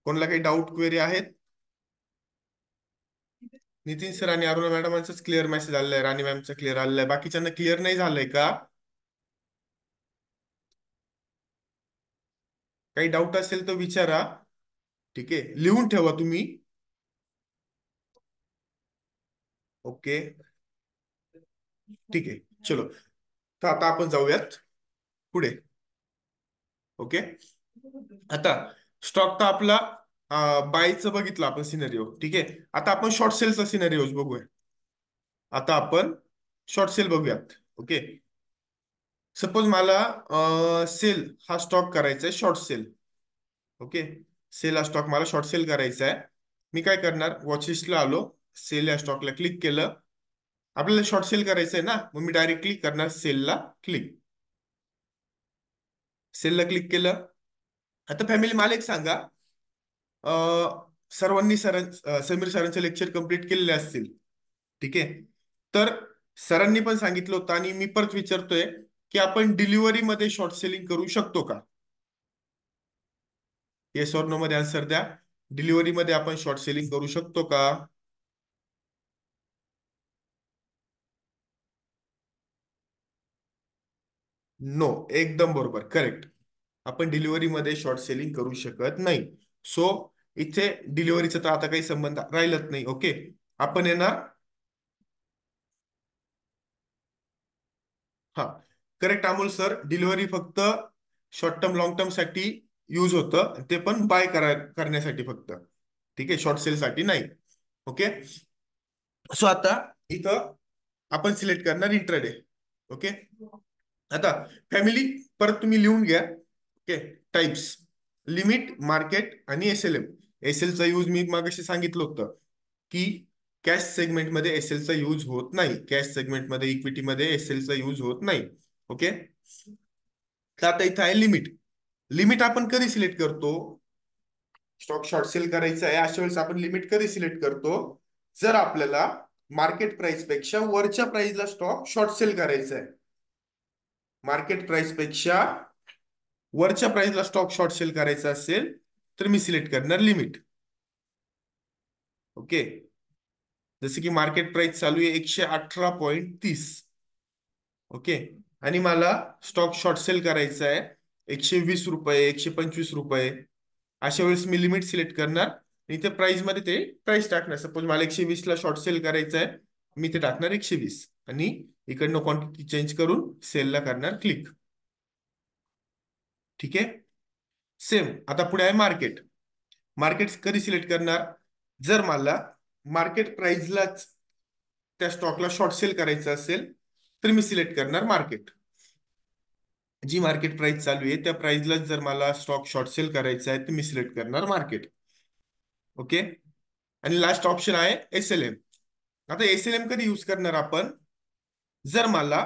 कोणाला काही डाऊट क्वेरी आहेत? नितीन सर आणि अरुणा मॅडमांचाच क्लिअर मेसेज आलेला आहे, राणी मॅमचा क्लिअर आलेला आहे, बाकीच्यांना क्लिअर नाही झालंय का? काही डाऊट असेल तर विचारा. ठीक आहे. लिहून ठेवा तुम्ही. ओके. ठीक आहे. चलो. तर आता आपण जाऊयात पुढे. ओके. आता स्टॉक तर आपला बायचं बघितलं आपण सिनेरिओ. ठीक आहे. आता आपण शॉर्ट सेलचा सिनेरिओ बघूया. आता आपण शॉर्ट सेल बघूयात. ओके. सपोज मला सेल हा स्टॉक करायचा आहे, शॉर्ट सेल. ओके. सेल हा स्टॉक मला शॉर्ट सेल करायचा आहे. मी काय करणार, वॉच लिस्टला आलो, सेल या स्टॉकला क्लिक केलं. आपल्याला शॉर्ट सेल करायचं आहे ना, मग मी डायरेक्ट क्लिक करणार सेलला क्लिक. सेलला क्लिक केलं. आता फॅमिली मला एक सांगा, सर्वांनी समीर सरांचे लेक्चर कम्प्लीट केलेले असतील. ठीक आहे. तर सरांनी पण सांगितलं होतं आणि मी परत विचारतोय की आपण डिलिव्हरी मध्ये शॉर्ट सेलिंग करू शकतो का? येस ऑर नो मध्ये आन्सर द्या. डिलिव्हरी मध्ये आपण शॉर्ट सेलिंग करू शकतो का? नो. एकदम बरोबर, करेक्ट. आपण डिलिव्हरी मध्ये शॉर्ट सेलिंग करू शकत नाही. सो इथे डिलिव्हरीचा तर आता काही संबंध राहिलच नाही. ओके. आपण येणार. हा, करेक्ट अमोल सर. डिलिव्हरी फक्त शॉर्ट टर्म लॉंग टर्म साठी यूज होतं, ते पण बाय करण्यासाठी फक्त. ठीक आहे, शॉर्ट सेल साठी नाही. ओके. सो आता इथं आपण सिलेक्ट करणार इंट्राडे. ओके. आता फॅमिली परत तुम्ही लिहून घ्या. ओके. टाइप्स, लिमिट, मार्केट आणि एसएलएम. एसएलचा यूज मी मागाशी सांगितलं होतं की कॅश सेगमेंटमध्ये एसएलचा यूज होत नाही. कॅश सेगमेंटमध्ये इक्विटीमध्ये एसएलचा यूज होत नाही. ओके. तर आता इथं आहे लिमिट. लिमिट आपण कधी सिलेक्ट करतो? स्टॉक शॉर्ट सेल करायचा आहे अशा वेळेस आपण लिमिट कधी सिलेक्ट करतो? जर आपल्याला मार्केट प्राइस पेक्षा वरच्या प्राइसला स्टॉक शॉर्ट सेल करायचा आहे. मार्केट प्राइस पेक्षा वरच्या प्राइसला स्टॉक शॉर्ट सेल करायचा असेल तर मी सिलेक्ट करणार लिमिट. ओके. जसे की मार्केट प्राइस चालू आहे 118.30. ओके. आणि मला स्टॉक शॉर्ट सेल करायचा आहे 120 रुपये, 125 रुपये. अशा वेळेस मी लिमिट सिलेक्ट करणार आणि ते प्राइस मध्ये ते प्राइस टाकणार. सपोज मला 120 ला शॉर्ट सेल करायचं आहे, मी ते टाकणार 120 आणि इकडनं क्वांटिटी चेंज करून सेलला करणार क्लिक. ठीक आहे. सेम आता पुढे आहे मार्केट. मार्केट कधी सिलेक्ट करणार? जर मला मार्केट प्राइसलाच त्या स्टॉकला शॉर्ट सेल करायचं असेल तर मी सिलेक्ट करणार मार्केट. जी मार्केट प्राइस चालू आहे त्या प्राइसलाच जर मला स्टॉक शॉर्ट सेल करायचा आहे तर मी सिलेक्ट करणार मार्केट. ओके. आणि लास्ट ऑप्शन आहे एसएलएम. आता एसएलएम कधी यूज करणार आपण? जर मला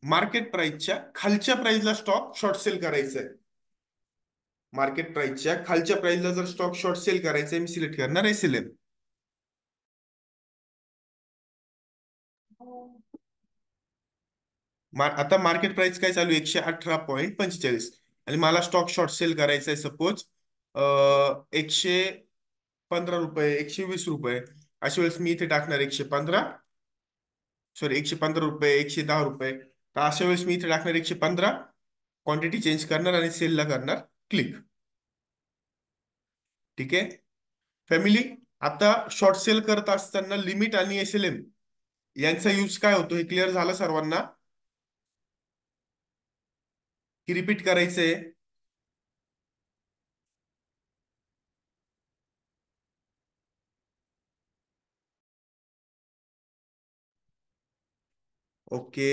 मार्केट प्राइसच्या खालच्या प्राइसला स्टॉक शॉर्ट सेल करायचा आहे. मार्केट प्राइसच्या खालच्या प्राइसला जर स्टॉक शॉर्ट सेल करायचा आहे, मी सिलेक्ट करणार एसएलएम. आता मार्केट प्राइस काय चालू आहे? 118.45. आणि मला स्टॉक शॉर्ट सेल करायचा आहे सपोज 115 रुपये, 120 रुपये. अशा वेळेस मी इथे टाकणार 115. सॉरी, 115 रुपये, 110 रुपये. तर अशा वेळेस मी इथे टाकणार 115. क्वांटिटी चेंज करणार आणि सेलला करणार क्लिक. ठीक आहे फॅमिली. आता शॉर्ट सेल करत असताना लिमिट आणि एसएलएम यांचा यूज काय होतो हे क्लिअर झालं सर्वांना की रिपीट करायचंय? ओके.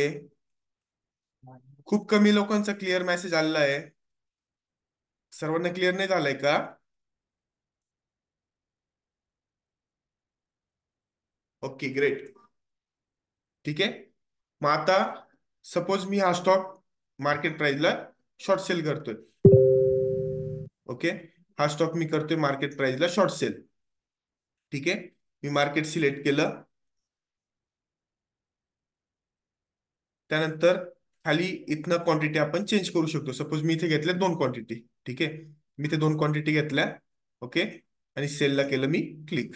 खूप कमी लोकांचा क्लिअर मेसेज आलेला आहे. सर्वांना क्लिअर नाही झालंय का? Okay, great. ठीक आहे. मग आता सपोज मी हा स्टॉक मार्केट प्राइसला शॉर्ट सेल करतोय. ओके. हा स्टॉक मी करतोय मार्केट प्राइसला शॉर्ट सेल. ठीक आहे. मी मार्केट सिलेक्ट केलं. त्यानंतर खाली इथनं क्वांटिटी आपण चेंज करू शकतो. सपोज मी इथे घेतल्या 2 क्वांटिटी. ठीक आहे. मी ते 2 क्वांटिटी घेतल्या. ओके. आणि सेलला केलं मी क्लिक.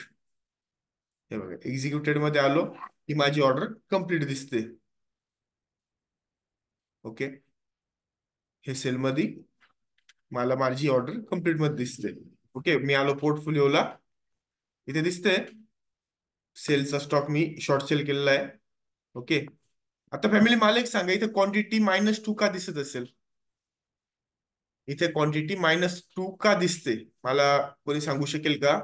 हे बघा, एक्झिक्युटेड मध्ये आलो की माझी ऑर्डर कंप्लीट दिसते. ओके. हे सेलमध्ये मला माझी ऑर्डर कंप्लीट मध्ये दिसते. ओके. मी आलो पोर्टफोलिओला. इथे दिसते सेलचा स्टॉक मी शॉर्ट सेल केलेला आहे. ओके. आता फॅमिली मला एक सांगा, इथे क्वांटिटी -2 का दिसत असेल? इथे क्वांटिटी -2 का दिसते? मला कोणी सांगू शकेल का?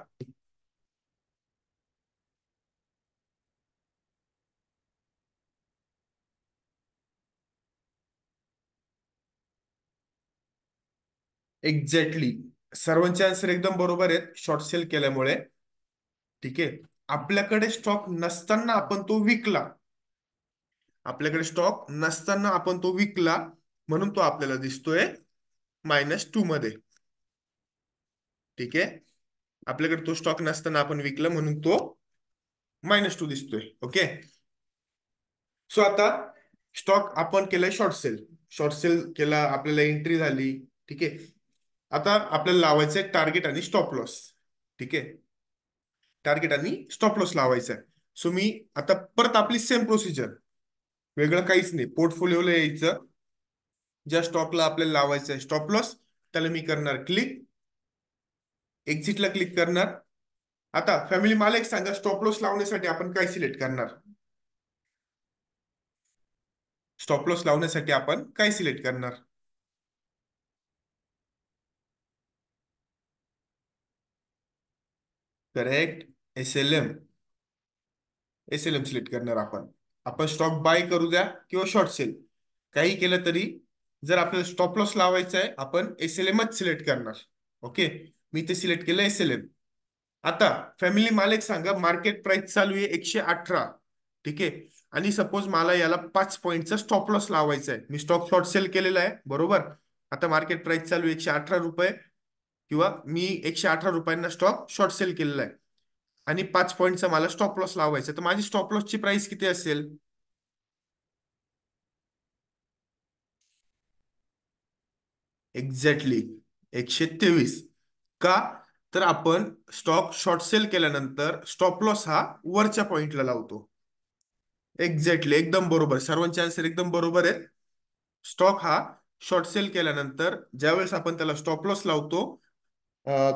एक्झॅक्टली. सर्वांचे आन्सर एकदम बरोबर आहेत शॉर्ट सेल केल्यामुळे. ठीक आहे. आपल्याकडे स्टॉक नसताना आपण तो विकला. आपल्याकडे स्टॉक नसताना आपण तो विकला, म्हणून तो आपल्याला दिसतोय -2 मध्ये. ठीक आहे. आपल्याकडे तो स्टॉक नसताना आपण विकला म्हणून तो -2 दिसतोय. ओके. सो आता स्टॉक आपण केलाय शॉर्ट सेल. शॉर्ट सेल केला, आपल्याला एंट्री झाली. ठीक आहे. आता आपल्याला लावायचं आहे टार्गेट आणि स्टॉप लॉस. ठीक आहे. टार्गेट आणि स्टॉप लॉस लावायचा आहे. सो मी आता परत आपली सेम प्रोसिजर, वेगळं काहीच नाही. पोर्टफोलिओला यायचं, ज्या स्टॉकला आपल्याला लावायचं आहे स्टॉप लॉस, त्याला मी करणार क्लिक, एक्झिटला क्लिक करणार. आता फॅमिली मला एक सांगा, स्टॉप लॉस लावण्यासाठी आपण काय सिलेक्ट करणार? स्टॉप लॉस लावण्यासाठी आपण काय सिलेक्ट करणार? करेक्ट. SLM. SLM सिलेक्ट करणार आपण. आपण स्टॉक बाय करू द्या किंवा शॉर्ट सेल, काही केलं तरी जर आपल्याला स्टॉप लॉस लावायचा आहे, आपण SLMच सिलेक्ट करणार. ओके. मी ते सिलेक्ट केलं SLM. आता फॅमिली मला एक सांगा, मार्केट प्राइस चालू आहे 118. ठीक आहे. आणि सपोज मला याला 5 पॉईंटचा स्टॉप लॉस लावायचा आहे. मी स्टॉक शॉर्ट सेल केलेला आहे, बरोबर. आता मार्केट प्राइस चालू आहे 118 रुपये, किंवा मी 118 रुपयांना स्टॉक शॉर्ट सेल केलेला आहे, आणि 5 पॉईंटचा मला स्टॉप लॉस लावायचा, तर माझी स्टॉप लॉसची प्राइस किती असेल? एक्झॅक्टली 123. का? तर आपण स्टॉक शॉर्ट सेल केल्यानंतर स्टॉप लॉस हा वरच्या पॉइंटला लावतो. एक्झॅक्टली, एकदम बरोबर. सर्वांचे आन्सर एकदम बरोबर आहेत. स्टॉक हा शॉर्ट सेल केल्यानंतर ज्यावेळेस आपण त्याला स्टॉप लॉस लावतो,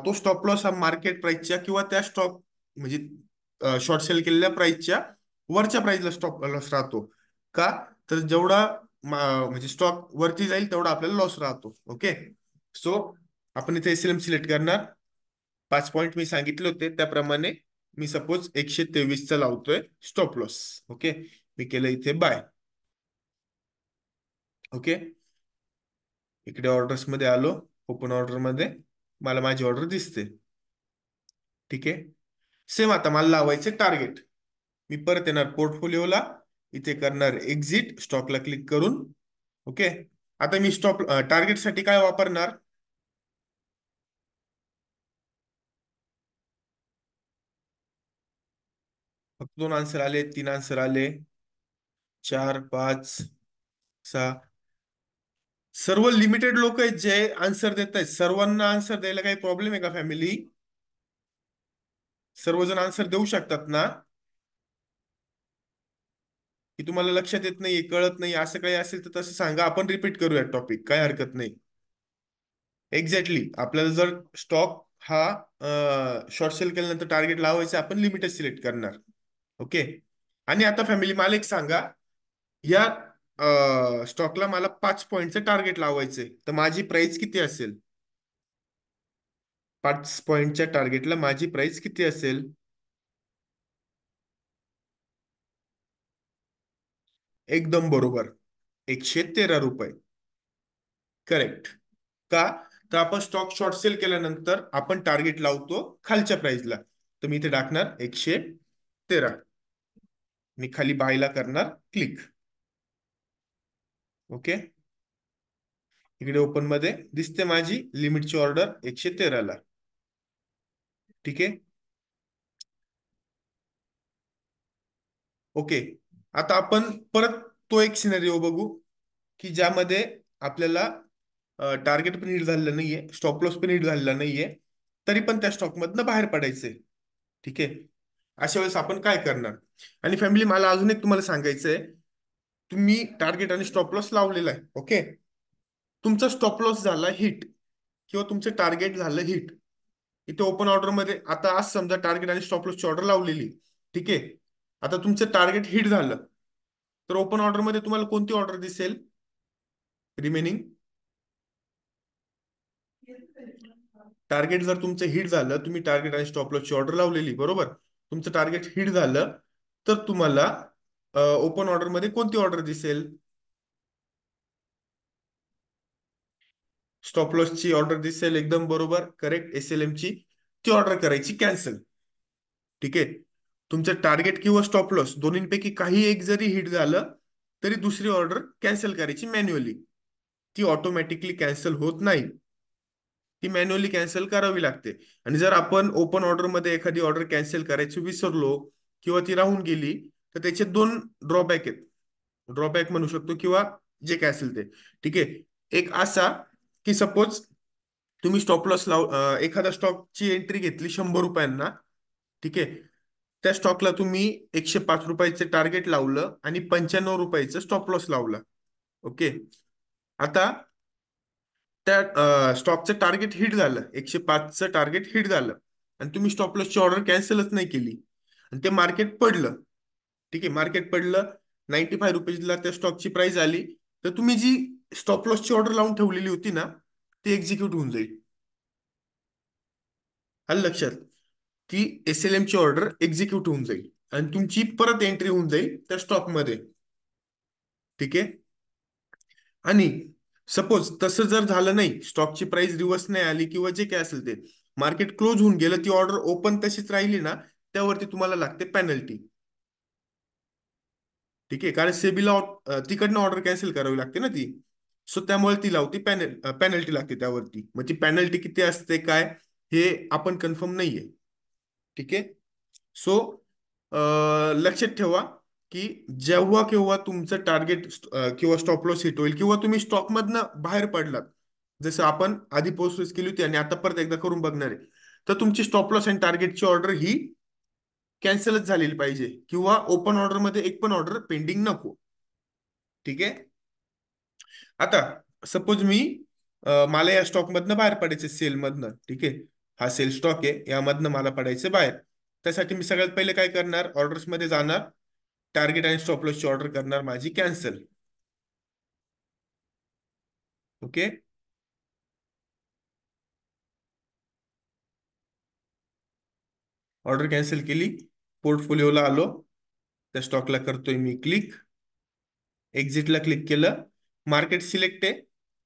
तो स्टॉप लॉस हा मार्केट प्राइसच्या किंवा त्या स्टॉक, म्हणजे शॉर्ट सेल केलेल्या प्राइसच्या वरच्या प्राइसला स्टॉप लॉस राहतो. का? तर जेवढा म्हणजे स्टॉक वरती जाईल तेवढा आपल्याला लॉस राहतो. ओके. सो आपण इथे SLM सिलेक्ट करणार. 5 पॉईंट मी सांगितले होते त्याप्रमाणे, मी सपोज 123चा लावतोय स्टॉप लॉस. ओके. मी केलं इथे बाय. ओके. इकडे ऑर्डर्स मध्ये आलो. ओपन ऑर्डर मध्ये मला माझी ऑर्डर दिसते. ठीक आहे. सेम आता मला लावायचे टार्गेट. मी परत येणार पोर्टफोलिओला, इथे करणार एक्झिट, स्टॉकला क्लिक करून. ओके. आता मी स्टॉप टार्गेटसाठी काय वापरणार? फक्त 2 आन्सर आले, 3 आन्सर आले, 4, 5, 6. सर्व लिमिटेड लोक आहेत जे आन्सर देत आहेत. सर्वांना आन्सर द्यायला काही प्रॉब्लेम आहे का फॅमिली? सर्वजण आन्सर देऊ शकतात ना? की तुम्हाला लक्षात येत नाही, कळत नाही, असं काही असेल तर तसं सांगा, आपण रिपीट करूया टॉपिक, काय हरकत नाही. एक्झॅक्टली. आपल्याला जर स्टॉक हा शॉर्ट सेल केल्यानंतर टार्गेट लावायचं, आपण लिमिटेड सिलेक्ट करणार. ओके. आणि आता फॅमिली मला एक सांगा, या स्टॉकला मला 5 पॉईंटचं टार्गेट लावायचंय, तर माझी प्राइस किती असेल? 5 पॉईंटच्या टार्गेटला माझी प्राइस किती असेल? एकदम बरोबर, 113 रुपये. करेक्ट. का? तर आपण स्टॉक शॉर्ट सेल केल्यानंतर आपण टार्गेट लावतो खालच्या प्राइसला, तर मी इथे टाकणार 113. मी खाली बायला करणार क्लिक. ओके. इकडे ओपन मध्ये दिसते माझी लिमिटची ऑर्डर 113ला. ठीक आहे. ओके. आता आपण परत तो एक सिनेरिओ बघू, की ज्यामध्ये आपल्याला टार्गेट पण हिट झालेलं नाहीये, स्टॉप लॉस पण हिट झालेला नाहीये, तरी पण त्या स्टॉक मधनं बाहेर पडायचंय. ठीक आहे. अशा वेळेस आपण काय करणार? आणि फॅमिली मला अजून एक तुम्हाला सांगायचंय, तुम्ही टार्गेट आणि स्टॉप लॉस लावलेला आहे. ओके. तुमचा स्टॉप लॉस झाला हिट, किंवा तुमचं टार्गेट झालं हिट. इथे ओपन ऑर्डर मध्ये आता आज समजा टार्गेट आणि स्टॉप लॉसची ऑर्डर लावलेली. ठीक आहे. आता तुमचं टार्गेट हिट झालं, तर ओपन ऑर्डर मध्ये तुम्हाला कोणती ऑर्डर दिसेल रिमेनिंग? टार्गेट जर तुमचं हिट झालं, तुम्ही टार्गेट आणि स्टॉप लॉसची ऑर्डर लावलेली बरोबर, तुमचं टार्गेट हिट झालं, तर तुम्हाला ओपन ऑर्डर मध्ये कोणती ऑर्डर दिसेल? स्टॉप लॉसची ऑर्डर दिसेल, एकदम बरोबर, करेक्ट. SLM ची ती ऑर्डर करायची कॅन्सल. ठीक आहे. तुमचं टार्गेट किंवा स्टॉप लॉस दोन्हीपैकी काही एक जरी हिट झालं, तरी दुसरी ऑर्डर कॅन्सल करायची मॅन्युअली. ती ऑटोमॅटिकली कॅन्सल होत नाही, ती मॅन्युअली कॅन्सल करावी लागते. आणि जर आपण ओपन ऑर्डर मध्ये एखादी ऑर्डर कॅन्सल करायची विसरलो किंवा ती राहून गेली, तर त्याचे दोन ड्रॉबॅक आहेत. ड्रॉबॅक म्हणू शकतो किंवा जे काय असेल ते. ठीक आहे. एक असा की सपोज तुम्ही स्टॉप लॉस एखाद्या स्टॉकची एंट्री घेतली 100 रुपयांना. ठीक आहे. त्या स्टॉकला तुम्ही 105 रुपयाचं टार्गेट लावलं आणि 95 रुपयाचं स्टॉप लॉस लावला. ओके. आता त्या स्टॉकचं टार्गेट हिट झालं, 105चं टार्गेट हिट झालं, आणि तुम्ही स्टॉप लॉसची ऑर्डर कॅन्सलच नाही केली, आणि ते मार्केट पडलं. ठीक आहे. मार्केट पडलं, 95 रुपीजला त्या स्टॉकची प्राइस आली, तर तुम्ही जी स्टॉप लॉसची ऑर्डर लावून ठेवलेली होती ना, ती एक्झिक्यूट होऊन जाईल. आलं लक्षात? ती SLM ची ऑर्डर एक्झिक्यूट होऊन जाईल आणि तुमची परत एंट्री होऊन जाईल त्या स्टॉकमध्ये. ठीक आहे. आणि सपोज तसं जर झालं नाही, स्टॉकची प्राइस रिव्हर्स नाही आली किंवा जे काय असेल ते, मार्केट क्लोज होऊन गेलं, ती ऑर्डर ओपन तशीच राहिली ना, त्यावरती तुम्हाला लागते पेनल्टी. ठीक आहे. कारण सेबीला तिकडनं ऑर्डर कॅन्सल करावी लागते ना ती. सो त्यामुळे ती लावती पेनल्टी लागते त्यावरती. मग ती पेनल्टी किती असते काय, हे आपण कन्फर्म नाहीये. ठीक आहे. सो लक्षात ठेवा की जेव्हा केव्हा तुमचं टार्गेट किंवा स्टॉप लॉस हिट होईल किंवा तुम्ही स्टॉकमधनं बाहेर पडलात, जसं आपण आधी पोस्ट केली होती आणि आता परत एकदा करून बघणार आहे, तर तुमची स्टॉप लॉस आणि टार्गेटची ऑर्डर ही कॅन्सलच झालेली पाहिजे किंवा ओपन ऑर्डर मध्ये एक पण ऑर्डर पेंडिंग नको. ठीक आहे. आता सपोज मला या स्टॉक मधनं बाहेर पडायचे, सेल मधनं. ठीक आहे. हा सेल स्टॉक आहे, यामधनं मला पडायचं बाहेर. त्यासाठी मी सगळ्यात पहिले काय करणार, ऑर्डर्स मध्ये जाणार, टार्गेट आणि स्टॉप लॉसची ऑर्डर करणार माझी कॅन्सल. ओके. ऑर्डर कॅन्सल केली, पोर्टफोलिओला आलो, त्या स्टॉकला करतोय मी क्लिक, एक्झिटला क्लिक केलं, मार्केट सिलेक्ट आहे,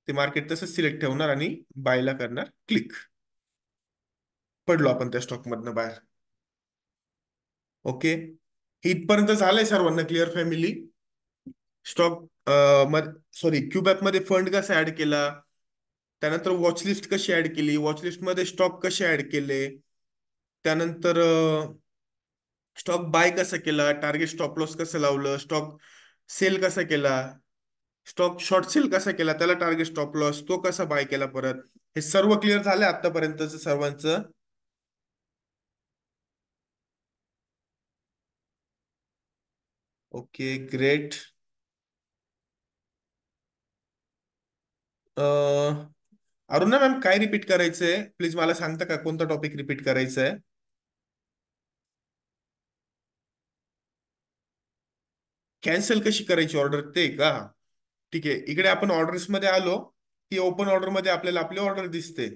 ते मार्केट तसंच सिलेक्ट ठेवणार आणि बायला करणार क्लिक. पडलो आपण त्या स्टॉक मधनं बाहेर. ओके. इथपर्यंत झालंय सर्वांना क्लिअर फॅमिली? स्टॉक सॉरी, क्यूबॅक मध्ये फंड कसा ऍड केला, त्यानंतर वॉचलिस्ट कशी ऍड केली, वॉचलिस्ट मध्ये स्टॉक कसे ऍड केले, त्यानंतर स्टॉक बाय कसा केला, टार्गेट स्टॉप लॉस कसं लावलं, स्टॉक सेल कसा केला, स्टॉक शॉर्ट सेल कसा केला, त्याला टार्गेट स्टॉप लॉस तो कसा बाय केला परत, हे सर्व क्लिअर झालं आतापर्यंतच सर्वांचं? Okay, great. अरुणा मॅम, काय रिपीट करायचंय प्लीज मला सांगता का, कोणता टॉपिक रिपीट करायचा आहे? कॅन्सल कशी करायची ऑर्डर ते का? ठीक आहे. इकडे आपण ऑर्डर्स मध्ये आलो की ओपन ऑर्डर मध्ये आपल्याला आपली ऑर्डर दिसते.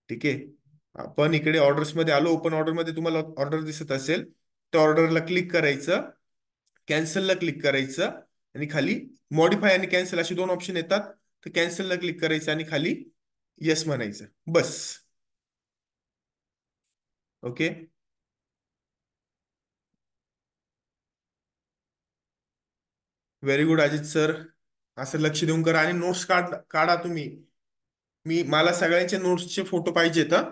ठीक आहे. आपण इकडे ऑर्डर्स मध्ये आलो, ओपन ऑर्डर मध्ये तुम्हाला ऑर्डर दिसत असेल, त्या ऑर्डरला क्लिक करायचं, कॅन्सलला क्लिक करायचं, आणि खाली मॉडीफाय आणि कॅन्सल असे दोन ऑप्शन येतात. तर कॅन्सलला क्लिक करायचं आणि खाली येस म्हणायचं, बस. Okay. Very good Ajit sir. असं लक्ष देऊन करा आणि नोट्स काढा तुम्ही. मला सगळ्यांच्या नोट्सचे फोटो पाहिजेत हं.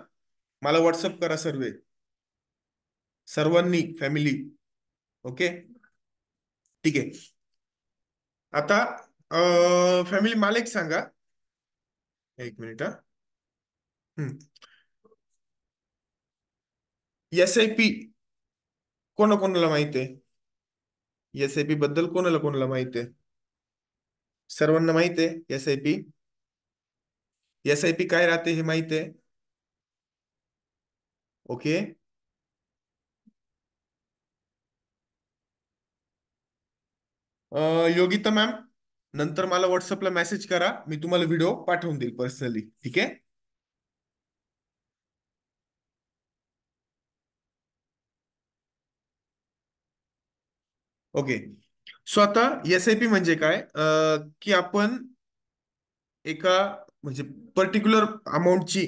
मला व्हॉट्सअप करा सर्व, सर्वांनी, फॅमिली. ओके. ठीक आहे. आता फॅमिली मला एक सांगा, एक मिनिट हा. SIP कोणाकोणाला माहिती आहे? SIP बद्दल कोणाला कोणाला माहिती आहे? सर्वांना माहिती आहे SIP? SIP काय राहते हे माहिती आहे? ओके. योगिता मॅम, नंतर मला व्हॉट्सअपला मेसेज करा, मी तुम्हाला व्हिडिओ पाठवून देईल पर्सनली, ठीक आहे? ओके. सो आता एस आय पी म्हणजे काय, की आपण एका म्हणजे पर्टिक्युलर अमाऊंटची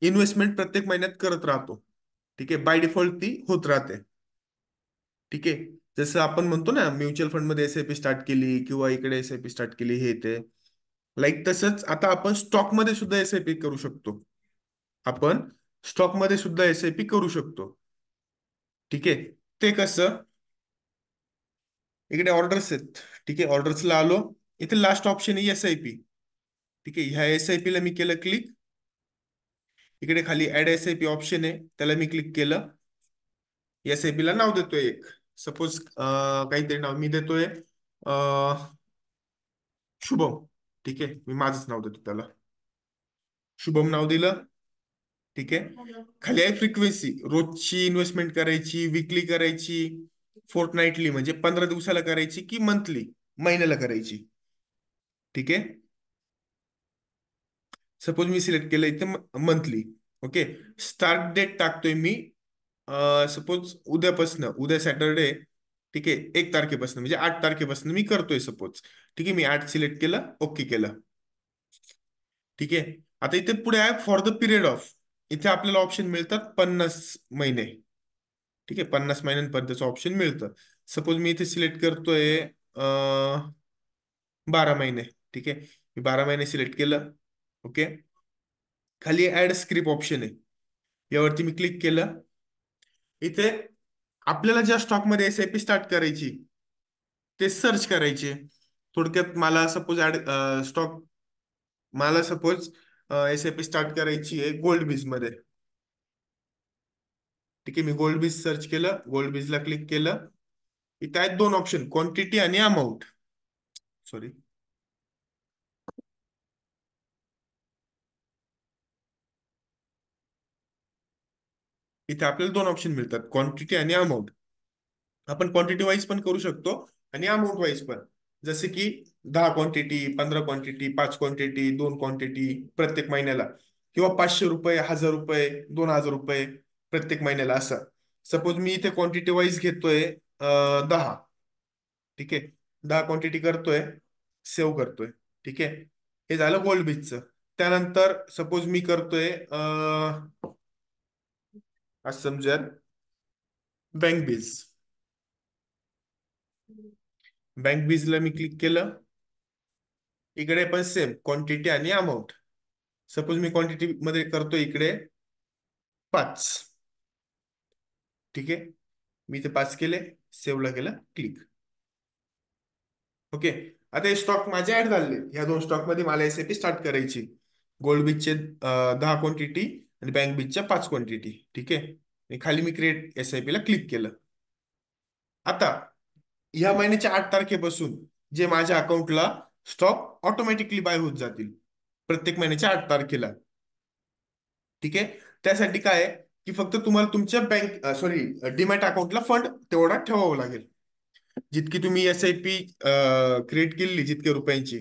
इन्व्हेस्टमेंट प्रत्येक महिन्यात करत राहतो. ठीक आहे, बाय डिफॉल्ट ती होत राहते. ठीक आहे. जसं आपण म्हणतो ना, म्युच्युअल फंड मध्ये एस आय पी स्टार्ट केली किंवा इकडे एस आय पी स्टार्ट केली, हे ते लाईक तसंच आता आपण स्टॉक मध्ये सुद्धा एस आय पी करू शकतो. आपण स्टॉक मध्ये सुद्धा एस आय पी करू शकतो. ठीक आहे. ते कसं, इकडे ऑर्डर्स आहेत. ठीक आहे, ऑर्डर्सला आलो. इथे लास्ट ऑप्शन आहे एस आय पी. ठीक आहे, ह्या एस आय पी ला मी केलं क्लिक. इकडे खाली add S I P option आहे, त्याला मी क्लिक केलं. एस आय पी ला नाव देतोय एक, सपोज काहीतरी नाव मी देतोय, शुभम. ठीक आहे, मी माझंच नाव देतो त्याला, शुभम नाव दिलं. ठीक आहे. खाली आहे फ्रिक्वेन्सी, रोजची इन्व्हेस्टमेंट करायची, विकली करायची, फोर्टनाईटली म्हणजे 15 दिवसाला करायची, की मंथली महिन्याला करायची. ठीक आहे. सपोज मी सिलेक्ट केलं इथे मंथली. ओके. स्टार्ट डेट टाकतोय मी, सपोज उद्या सॅटरडे. ठीक आहे, 1 तारखेपासून म्हणजे 8 तारखेपासून मी करतोय सपोज. ठीक आहे, मी 8 सिलेक्ट केलं, ओके केलं. ठीक आहे. आता इथे पुढे आहे फॉर द पिरियड ऑफ. इथे आपल्याला ऑप्शन मिळतात 50 महिने. ठीक आहे, 50 महिन्यांपर्यंतचं ऑप्शन मिळतं. सपोज मी इथे सिलेक्ट करतोय 12 महिने. ठीक आहे, मी 12 महिने सिलेक्ट केलं. ओके. खाली ऍड स्क्रिप्ट ऑप्शन आहे, यावरती मी क्लिक केलं. इथे आपल्याला ज्या स्टॉकमध्ये एस आय पी स्टार्ट करायची ते सर्च करायचे. थोडक्यात मला suppose S I P start करायची आहे गोल्ड बीज मध्ये. ठीक आहे, मी गोल्ड बीज सर्च केलं, गोल्ड बीजला क्लिक केलं. इथे आहेत दोन ऑप्शन, क्वांटिटी आणि अमाऊंट. सॉरी. इथे आपल्याला दोन ऑप्शन मिळतात, क्वांटिटी आणि अमाऊंट. आपण क्वांटिटी वाईज पण करू शकतो आणि अमाऊंट वाईज पण. जसे की 10 क्वांटिटी, 15 क्वांटिटी, 5 क्वांटिटी, 2 क्वांटिटी प्रत्येक महिन्याला, किंवा 500 रुपये, 1000 रुपये, 2000 रुपये प्रत्येक महिन्याला असं. सपोज मी इथे क्वांटिटी वाईज घेतोय 10. ठीक आहे, 10 क्वांटिटी करतोय, सेव्ह करतोय. ठीक आहे, हे झालं गोल्ड बीजचं. त्यानंतर सपोज मी करतोय असं समजा बँक बीज. बँक बीजला मी क्लिक केलं. इकडे पण सेम क्वांटिटी आणि अमाऊंट. सपोज मी क्वांटिटी मध्ये करतो इकडे 5. ठीक आहे, मी ते 5 केले, सेव्हला केलं क्लिक. ओके. आता हे स्टॉक माझे ऍड झाले, ह्या दोन स्टॉक मध्ये मला एस आय पी स्टार्ट करायची. गोल्ड बीचचे 10 क्वांटिटी आणि बँक बीचच्या 5 क्वांटिटी. ठीक आहे, आणि खाली मी क्रिएट एस आय पी ला क्लिक केलं. आता ह्या महिन्याच्या 8 तारखेपासून जे माझ्या अकाउंटला स्टॉक ऑटोमॅटिकली बाय होत जातील प्रत्येक महिन्याच्या 8 तारखेला. ठीक आहे. त्यासाठी काय आहे, की फक्त तुम्हाला तुमच्या डीमॅट अकाउंटला फंड तेवढा ठेवावा लागेल. जितकी तुम्ही एस आय पी क्रिएट केलेली, जितके रुपयांची,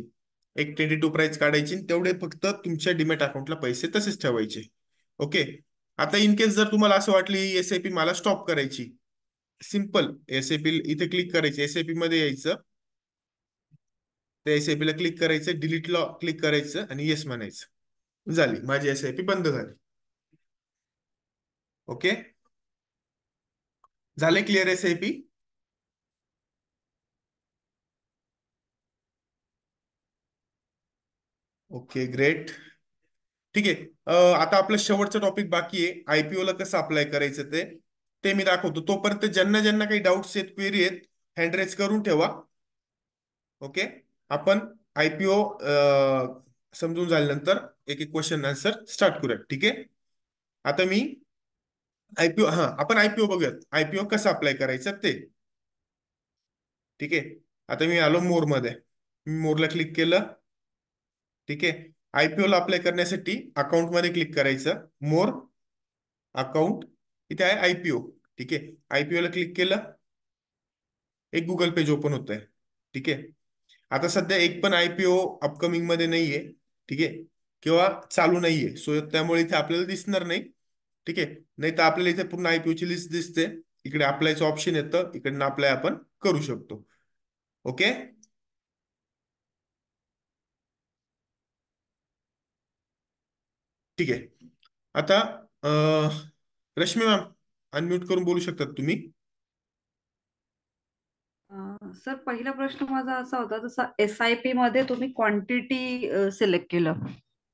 एक 22 प्राइस काढायची आणि तेवढे फक्त तुमच्या डीमॅट अकाउंटला पैसे तसेच ठेवायचे. ओके. आता इन केस जर तुम्हाला असं वाटली एस आय पी मला स्टॉप करायची, सिम्पल एस आय पी इथे क्लिक करायचे, एस आय पी मध्ये यायचं, त्या एस आय पी ला क्लिक करायचं, डिलीटला क्लिक करायचं आणि येस म्हणायचं. झाली माझी एस आय पी बंद झाली. ओके. झाले clear S I P? Okay, great. ठीक आहे. आता आपलं शेवटचं टॉपिक बाकी आहे, आयपीओ ला कसं अप्लाय करायचं ते ते मी दाखवतो. तोपर्यंत ज्यांना ज्यांना काही डाऊट्स आहेत, क्वेरी आहेत, हँड रेज करून ठेवा. ओके. आपण आयपीओ समजून झाल्यानंतर एक एक क्वेश्चन आन्सर स्टार्ट करूया. ठीक आहे. आता मी आयपीओ, आपण आयपीओ बघूयात, आयपीओ कसं अप्लाय करायचं ते. ठीक आहे. आता मी आलो मोर मध्ये, मी मोरला क्लिक केलं. ठीक आहे. आयपीओ ला अप्लाय करण्यासाठी अकाउंट मध्ये क्लिक करायचं, मोर, अकाउंट, इथे आहे आयपीओ. ठीक आहे, आयपीओ ला क्लिक केलं, एक गुगल पेज ओपन होत आहे. ठीक आहे. आता सध्या एक पण आयपीओ अपकमिंग मध्ये नाहीये. ठीक आहे. किंवा चालू नाहीये, सो त्यामुळे इथे आपल्याला दिसणार नाही. ठीक आहे. नाही तर आपल्याला इथे पूर्ण आयपीओ ची लिस्ट दिसते. इकडे अप्लायचं ऑप्शन येतं, इकडनं अप्लाय आपण करू शकतो. ओके. ठीक आहे. आता रश्मी मॅम, अनम्यूट करून बोलू शकतात तुम्ही. सर, पहिला प्रश्न माझा असा होता, जसं SIP मध्ये तुम्ही क्वांटिटी सिलेक्ट केलं.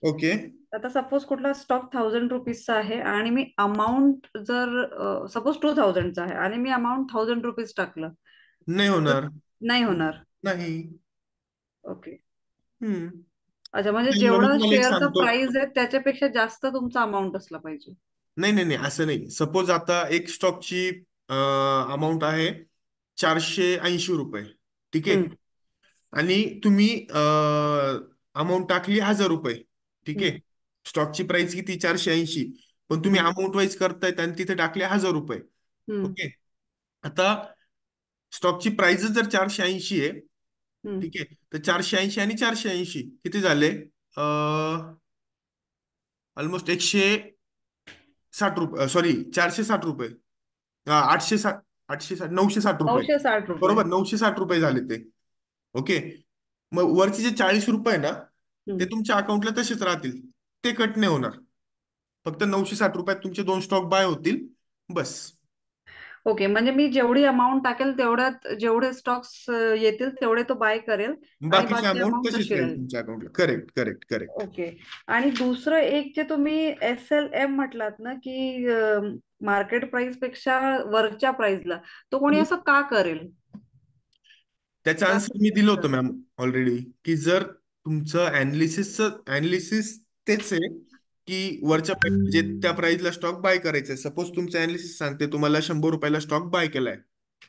ओके. आता सपोज कुठला स्टॉक 1000 रुपीजचा आहे आणि मी अमाऊंट जर सपोज 2000चा आहे आणि मी अमाऊंट 1000 रुपीज टाकलं नाही तर होणार. नाही होणार. नाही. ओके. हम्म. अच्छा, म्हणजे नाही, मी जेवढा तुम्हाला एक शेअरचा सांगतो. प्राइस आहे त्याच्यापेक्षा जास्त तुमचा अमाऊंट असला पाहिजे. नाही नाही नाही, असं नाही. सपोज आता एक स्टॉकची अमाऊंट आहे 480 रुपये. ठीक आहे. हम्म. आणि तुम्ही अमाऊंट टाकली 1000 रुपये. ठीक हम्म. आहे. स्टॉकची प्राइस किती? 480. पण तुम्ही हम्म. अमाऊंट वाईज करतायत आणि तिथे टाकले 1000 रुपये. हम्म. ओके. आता स्टॉकची प्राइस जर 480 आहे. हम्म. ठीक आहे. तर 480 आणि 480 किती झाले? ऑलमोस्ट 160 रुपये, सॉरी 460 रुपये. 860, 860, 960 रुपये. 960 रुपये. बरोबर, 960 रुपये झाले ते. ओके. मग वरचे जे 40 रुपये ना, ते हम्म. तुमच्या अकाउंटला तसेच राहतील. ते कट नाही होणार. फक्त 960 रुपयात तुमचे 2 स्टॉक बाय होतील. बस. ओके, म्हणजे मी जेवढी अमाऊंट टाकेल तेवढ्यात जेवढे स्टॉक्स येतील तेवढे तो बाय करेल आणि बाकीची बाकी अमाऊंट अमाऊंट तशीच तशी राहील राहील. तुमच्या अकाउंटला. Correct correct correct. ओके. आणि दुसरं एक जे तुम्ही SLM म्हटलात ना, की मार्केट प्राइस पेक्षा वरच्या प्राइसला, तो कोणी असं का करेल? त्याचा का आन्सर मी दिलं असं? होतं मॅम ऑलरेडी, की जर तुमचं अनालिसिस तेच आहे, की वरच्या म्हणजे त्या प्राइसला स्टॉक बाय करायचा आहे. सपोज तुमचं अनालिसिस सांगते तुम्हाला 100 रुपयाला स्टॉक बाय केलाय,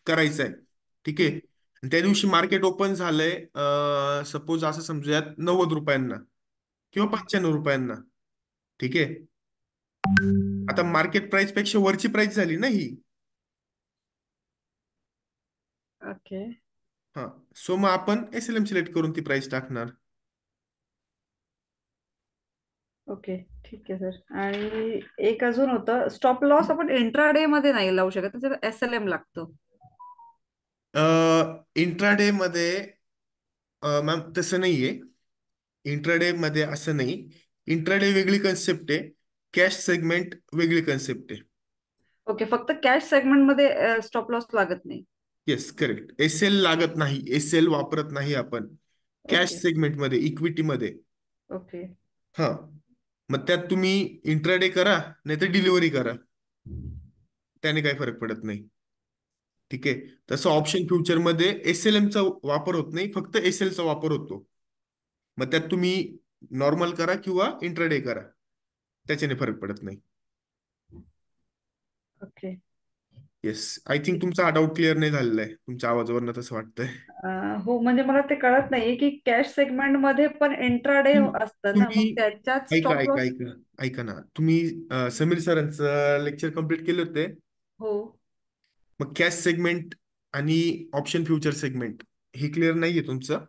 करायचा आहे. ठीक आहे. आणि त्या दिवशी मार्केट ओपन झालंय सपोज असं समजूयात 90 रुपयांना किंवा हम्म. 95 रुपयांना. ठीक आहे. आता मार्केट प्राइस पेक्षा वरची प्राइस झाली ना ही. ओके. हा. सो मग आपण SLM सिलेक्ट करून ती प्राइस टाकणार. ओके, ठीक आहे सर. आणि एक अजून होतं, स्टॉप लॉस आपण इंट्राडे मध्ये नाही लावू शकत, त्याच्यात SLM लागतो. इंट्राडे मध्ये मॅम तसं नाहीये. इंट्राडे मध्ये असं नाही. इंट्राडे वेगळी कन्सेप्ट आहे. कॅश सेगमेंट वेगळी कन्सेप्ट आहे. ओके, फक्त कॅश सेगमेंट मध्ये स्टॉप लॉस लागत नाही. Yes, correct. SL लागत नाही. SL वापरत नाही आपण कॅश ओके. सेगमेंटमध्ये, इक्विटीमध्ये. ओके. हा. मग त्यात तुम्ही इंट्राडे करा, नाही तर डिलिव्हरी करा, त्याने काही फरक पडत नाही. ठीक आहे. तसं ऑप्शन फ्युचरमध्ये SLM चा वापर होत नाही, फक्त SL चा वापर होतो. मग त्यात तुम्ही नॉर्मल करा किंवा इंट्राडे करा, त्याच्याने फरक पडत नाही. ओके. येस, आय थिंक तुमचा हा डाऊट क्लिअर नाही झालेला आहे, तुमच्या आवाजावरनं तसं वाटतंय. हो, म्हणजे मला ते कळत नाहीये की कॅश सेगमेंट मध्ये पण इंट्राडे असतं ना, तुम्ही मग त्याच्यात ऐका स्टॉप ऐका लॉस. ऐका ऐका ना तुम्ही. समीर सरांचं लेक्चर कम्प्लीट केले होते. हो. मग कॅश सेगमेंट आणि ऑप्शन फ्युचर सेगमेंट हे क्लिअर नाहीये तुमचं?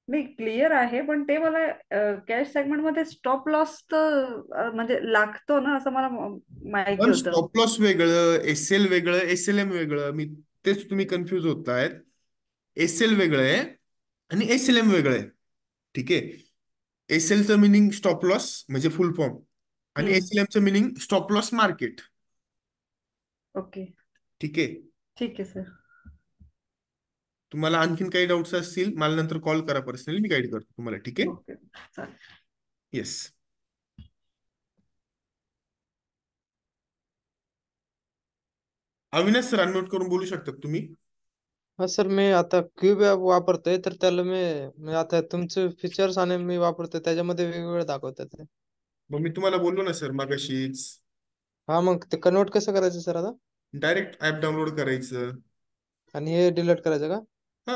नाही, क्लिअर आहे, पण ते मला कॅश सेगमेंट मध्ये स्टॉप लॉस तर म्हणजे लागतो ना, असं मला माहिती पण होतं. स्टॉप लॉस वेगळं, SL वेगळं, SLM वेगळं. तेच तुम्ही कन्फ्युज होत आहेत. SL वेगळं आहे आणि SLM वेगळं आहे. ठीक आहे. SLचं मिनिंग स्टॉप लॉस म्हणजे फुल फॉर्म, आणि हम्म. SLMचं meaning stop loss market. Okay. ठीक आहे. ठीक आहे सर. तुम्हाला आणखीन काही डाऊट्स असतील मला नंतर कॉल करा पर्सनली, मी गाईड करतो तुम्हाला. ठीक आहे. ओके, चालेल. येस. अविनाश सर, अनम्यूट करून बोलू शकतात तुम्ही. हा सर, मी आता क्यूब ॲप वापरतोय, तर त्याला मी आता तुमचे फीचर्स आणि मी वापरतोय त्याच्यामध्ये वेगवेगळे दाखवतात ते. मग मी तुम्हाला बोललो ना सर मागाशीच, हा, मग ते कन्वर्ट कसं करायचं सर आता? डायरेक्ट ऍप डाउनलोड करायचं. आणि हे डिलीट करायचं का? हा.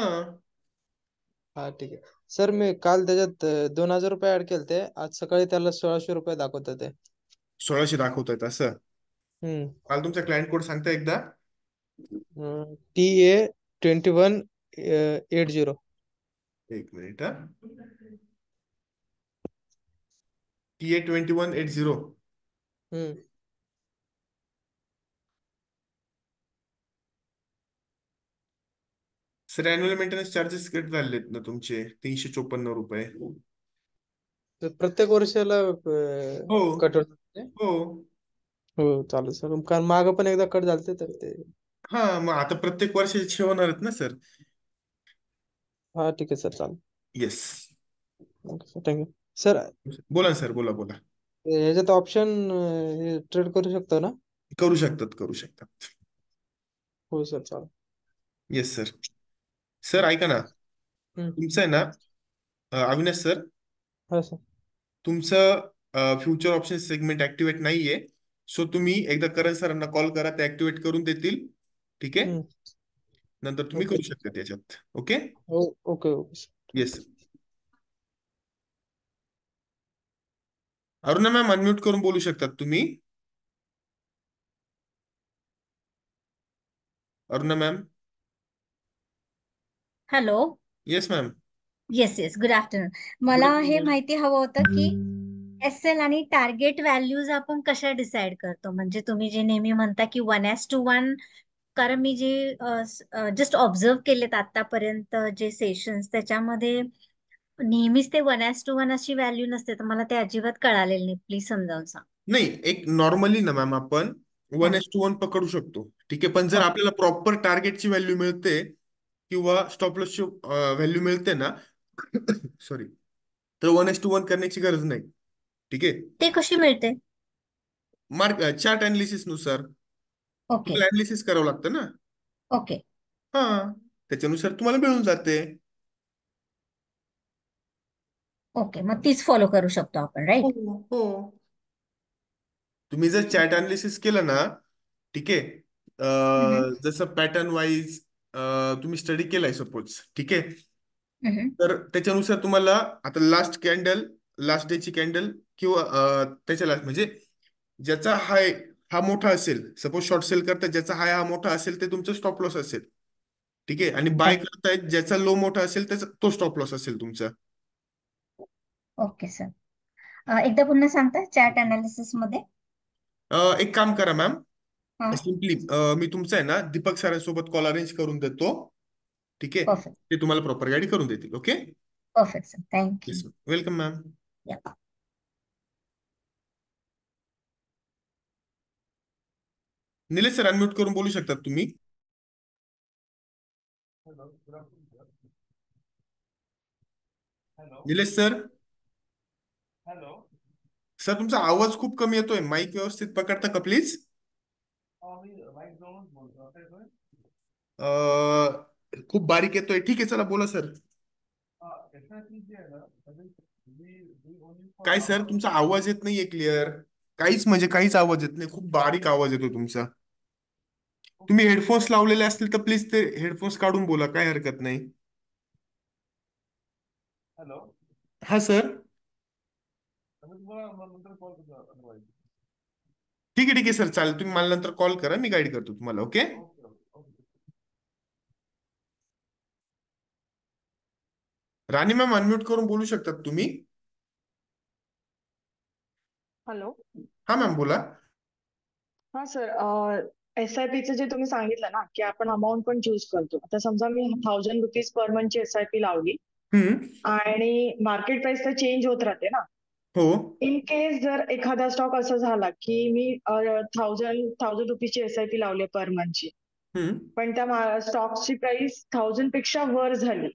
हा, ठीक आहे सर. मी काल त्याच्यात 2000 रुपये ऍड केले, आज सकाळी त्याला 1600 रुपये दाखवतात ते. 1600 दाखवतायत असं? हम्म. मला तुमचा क्लायंट कोड सांगता एकदा? TA 21 80. एक मिनिट हा. TA 2180. हम्म. Sir annual maintenance charges cut झालेत ना तुमचे, 354 रुपये. तर प्रत्येक वर्षाला हो कट होणार? हो. हो चालेल सर, कारण मागं पण एकदा कट झालते तर ते. हा मग आता प्रत्येक वर्षाचे होणार आहेत ना सर. हा ठीक आहे सर, चालेल. Yes. Okay sir, thank you sir. बोला ना सर, बोला बोला. ह्याच्यात ऑप्शन ट्रेड करू शकतो ना? करू शकतात, करू शकतात. हो सर, चालेल. Yes sir. सर ऐका ना, हम्म. तुमचं आहे ना अविनाश सर, हा सर. तुमचं फ्युचर ऑप्शन सेगमेंट ऍक्टिव्हेट नाहीये. सो तुम्ही एकदा करण सरांना कॉल करा, ते ऍक्टिव्हेट करून देतील. ठीक आहे, हम्म. नंतर तुम्ही ओके करू शकता त्याच्यात. ओके. हो. Okay okay sir. Yes. Aruna ma'am unmute करून बोलू शकतात तुम्ही. Aruna ma'am. Hello. Yes ma'am. Yes yes, good afternoon. Good मला हे आफ्टरनून. माहिती हवं होतं की एस एल आणि टार्गेट व्हॅल्यूज आपण कशा डिसाईड करतो, म्हणजे तुम्ही जे नेहमी म्हणता की 1:1, कारण मी जे जस्ट ऑब्झर्व केलेत आतापर्यंत जे सेशन्स, त्याच्यामध्ये नेहमीच ते 1:1 अशी व्हॅल्यू नसते, तर मला ते अजिबात कळालेलं नाही. प्लीज समजावून सांग. नाही, एक नॉर्मली ना मॅम आपण हा. 1:1 पकडू शकतो. ठीक आहे, पण जर ओके. आपल्याला प्रॉपर टार्गेटची व्हॅल्यू मिळते किंवा स्टॉप लॉसची व्हॅल्यू मिळते ना, सॉरी, तर 1:1 करण्याची गरज नाही. ठीक आहे. ते कशी मिळते? चार्ट अनालिसिस नुसार ओके. तुम्हाला अनालिसिस करावं लागतं ना. ओके. हा, त्याच्यानुसार तुम्हाला मिळून जाते. ओके, मग तीच फॉलो करू शकतो आपण, हो राईट? हो. तुम्ही जर चॅट अनालिसिस केलं ना, ठीक आहे, जसं पॅटर्न वाईज तुम्ही स्टडी केलाय सपोज, ठीक आहे, तर त्याच्यानुसार तुम्हाला आता लास्ट कॅन्डल, लास्ट डेची कॅन्डल किंवा त्याच्या लास्ट म्हणजे ज्याचा हाय हा मोठा असेल, सपोज शॉर्ट सेल करताय ज्याचा हाय हा मोठा असेल ते तुमचं स्टॉप लॉस असेल. ठीक आहे, आणि बाय करतायत ज्याचा लो मोठा असेल त्याचा तो स्टॉप लॉस असेल तुमचा. Okay sir. एकदा पुन्हा सांगता चॅट अनालिसिस मध्ये? एक काम करा मॅम, हा. सिम्पली मी तुमचं आहे ना दीपक सरांसोबत कॉल अरेंज करून देतो. ठीक आहे, परफेक्ट. ते तुम्हाला प्रॉपर गाईड करून देतील. Okay. Perfect sir, thank you. Yes, welcome ma'am. या. निलेश सर अनम्यूट करून बोलू शकतात तुम्ही. निलेश सर. सर तुमचा आवाज खूप कमी येतोय, माईक व्यवस्थित पकडता का प्लीज? खूप बारीक येतोय. ठीक आहे, चला बोला सर. काय सर, तुमचा आवाज येत नाहीये क्लिअर. काहीच म्हणजे काहीच आवाज येत नाही, खूप बारीक आवाज येतो तुमचा. तुम्ही हेडफोन्स लावलेले असतील तर प्लीज ते हेडफोन्स काढून बोला, काय हरकत नाही. हा सर. ठीक आहे सर, चालेल. तुम्ही मला नंतर कॉल करा, मी गाईड करतो तुम्हाला. ओके. राणी मॅम अनम्यूट करून बोलू शकतात तुम्ही. हॅलो. हा मॅम बोला. हा सर, SIP जे तुम्ही सांगितलं ना की आपण अमाऊंट पण चूज करतो. आता समजा मी ₹1000 पर मंथची SIP लावली हम्म. आणि मार्केट प्राइस तर चेंज होत राहते ना. हो. इन केस जर एखादा स्टॉक असा झाला की मी ₹1000 SIP लावली पर मंथची, हम्म. पण त्या स्टॉकची प्राइस 1000 पेक्षा वर झाली,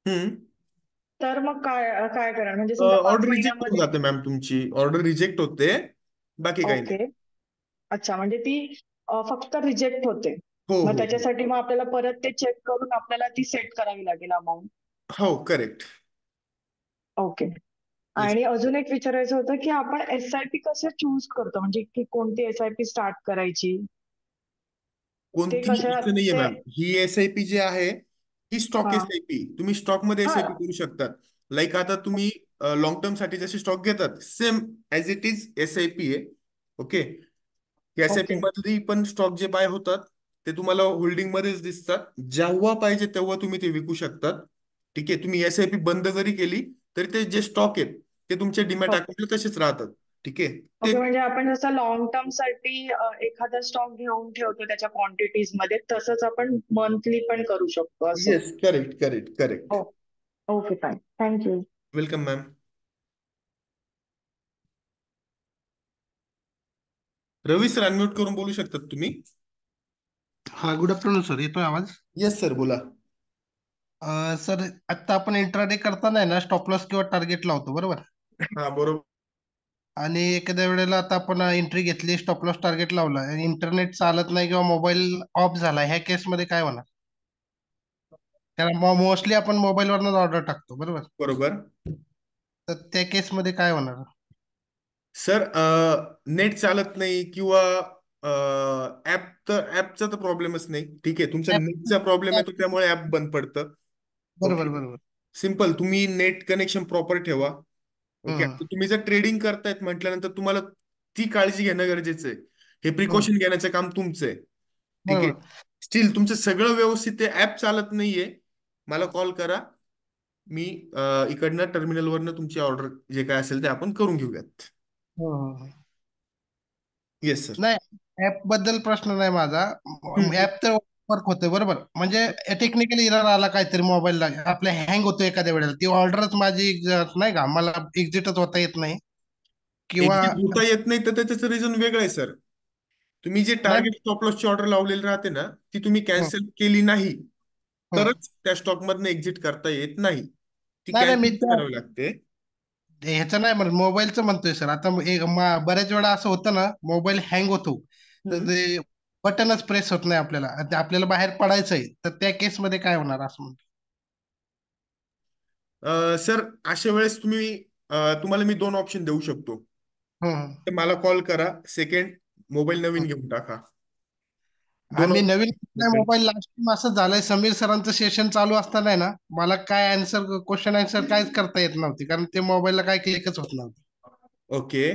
हम्म. तर मग काय काय करणार? म्हणजे समजा ऑर्डर 5 रिजेक्ट होऊन महिन्यामध्ये. जाते मॅम, तुमची ऑर्डर रिजेक्ट होते, बाकी काही नाही. ओके. अच्छा, म्हणजे ती फक्त रिजेक्ट होते. हो मग हो हो. त्याच्यासाठी मग आपल्याला परत ते चेक करून आपल्याला ती सेट करावी लागेल अमाऊंट. हो करेक्ट. ओके. येस. आणि अजून एक विचारायचं होतं की आपण SIP कसं चूज करतो, म्हणजे की कोणती SIP स्टार्ट करायची? ते कोणती कशा असं नाहीये ते मॅम, ही SIP जी आहे ही स्टॉक हा SIP, तुम्ही स्टॉक मध्ये हा SIP करू शकता. लाईक आता तुम्ही लॉंग टर्म साठी जसे स्टॉक घेतात same as it is SIP आहे. ओके. SIP okay. मधली पण स्टॉक जे बाय होतात ते तुम्हाला होल्डिंग मध्येच दिसतात. जेव्हा पाहिजे तेव्हा तुम्ही ते विकू शकतात. ठीक आहे, तुम्ही एसआयपी बंद जरी केली तरी ते जे स्टॉक आहेत ते तुमच्या डीमॅट अकाउंटला तसेच राहतात. ठीक आहे ते. ओके, म्हणजे आपण जसं लॉंग टर्म साठी एखादा स्टॉक घेऊन ठेवतो त्याच्या क्वांटिटीज मध्ये, तसंच आपण मंथली पण करू शकतो असं. Yes, correct correct correct. Okay, fine, thank you. Welcome ma'am. Ravi sir, unmute करून बोलू शकतात तुम्ही. हा, गुड आफ्टरनून सर. येतोय आवाज? येस सर, बोला. सर, आता आपण इंट्राडे करताना आहे ना, स्टॉप लॉस किंवा टार्गेट लावतो, बरोबर? हा बरोबर. आणि एखाद्या वेळेला आता आपण एंट्री घेतली, स्टॉप लॉस टार्गेट लावला आणि इंटरनेट चालत नाही किंवा मोबाईल ऑफ झाला, ह्या केसमध्ये काय होणार? त्याला मोस्टली आपण मोबाईलवरनच ऑर्डर टाकतो, बरोबर? बरोबर तर त्या केसमध्ये काय होणार? सर, नेट चालत नाही किंवा ऍपचा तर प्रॉब्लेमच नाही. ठीक आहे, तुमचा नेटचा प्रॉब्लेम येतो त्यामुळे ऍप बंद पडतं. बरोबर ओके, बरोबर. सिम्पल. तुम्ही नेट कनेक्शन प्रॉपर ठेवा. ओके, हम्म. आता तुम्ही जर ट्रेडिंग करतायत म्हटल्यानंतर तुम्हाला ती काळजी घेणं गरजेचं आहे. हे हम्म. प्रिकॉशन घेण्याचं काम तुमचं आहे. ठीक आहे, बरोबर. स्टील तुमचं सगळं व्यवस्थित आहे, ऍप चालत नाहीये, मला कॉल करा. मी इकडनं टर्मिनलवरनं तुमची ऑर्डर जे काय असेल ते आपण करून घेऊयात. हम्म. Yes sir. नाही, ऍप बद्दल प्रश्न नाही माझा. ऍप तर वर्क होतंय, बरोबर. म्हणजे टेक्निकली एरर आला काहीतरी मोबाईलला, आपल्या हँग होतो एखाद्या वेळेला, ती ऑर्डरच माझी नाही का, मला एक्झिटच होता येत नाही किंवा एक्झिट होता येत नाही तर त्याचं रिझन वेगळं आहे सर. तुम्ही जे नाही. टार्गेट स्टॉप लॉसची ऑर्डर लावलेली राहते ना, ती तुम्ही हं, कॅन्सल केली नाही हं. तरच त्या स्टॉक मधनं एक्झिट करता येत नाही. ती नाही नाही, मी कॅन्सल करावी लागते. ह्याचं नाही म्हणत, मोबाईलचं म्हणतोय सर. आता बऱ्याच वेळा असं होतं ना, मोबाईल हँग होतो, तर हम्म. ते बटनच प्रेस होत नाही आपल्याला, आणि ते आपल्याला बाहेर पडायचंय, तर त्या केसमध्ये काय होणार असं म्हणतो? सर, अशा वेळेस तुम्हाला मी दोन ऑप्शन देऊ शकतो. हं. तर मला कॉल करा, सेकंड मोबाईल नवीन घेऊन टाका. दोन आम्ही नवीन ऑप्शन. मोबाईल लास्ट टाइम असं झालंय, समीर सरांचं सेशन चालू असताना आहे ना, मला काय आन्सर, क्वेश्चन आन्सर काहीच करता येत नव्हती, कारण ते मोबाईलला काय क्लिकच होत नव्हतं. ओके.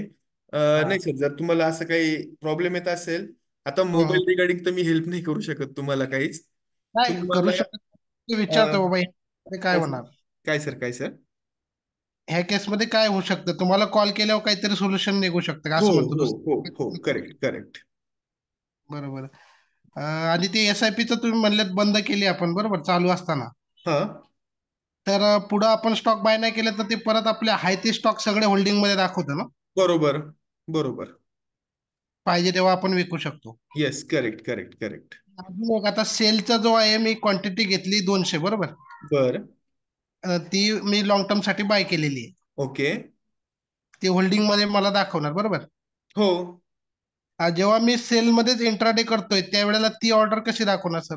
हा. नाही सर, जर तुम्हाला असं काही प्रॉब्लेम येत असेल, आता हं. मोबाईल रिगार्डिंग तर मी हेल्प नाही करू शकत तुम्हाला काहीच. नाही करू तुम्हाला शकत, ते अ, विचारतो बाबा, ह्यामध्ये काय काय सर, होणार? काय सर, काय सर. ह्या केसमध्ये काय होऊ शकतं? तुम्हाला कॉल केल्यावर काहीतरी सोल्युशन निघू शकतं का, हो असं म्हणतो हो हो दुसरं? हो, करेक्ट करेक्ट. बरोबर. आणि ते SIP तुम्ही म्हणलेत बंद केली आपण, बरोबर, चालू असताना. हा तर पुढं आपण स्टॉक बाय नाही केलं तर ते परत आपले आहे ते स्टॉक सगळे होल्डिंग मध्ये दाखवतं ना? बरोबर बरोबर. पाहिजे तेव्हा आपण विकू शकतो. Yes, correct correct correct. अजून एक, आता सेलचा जो आहे, मी क्वांटिटी घेतली 200, बरोबर. बर. ती मी लॉंग टर्म साठी बाय केलेली आहे. ओके. ती होल्डिंग मध्ये मला दाखवणार, बरोबर. हो, जेव्हा मी सेल मध्येच इंट्राडे करतोय त्यावेळेला ती ऑर्डर कशी दाखवणार सर?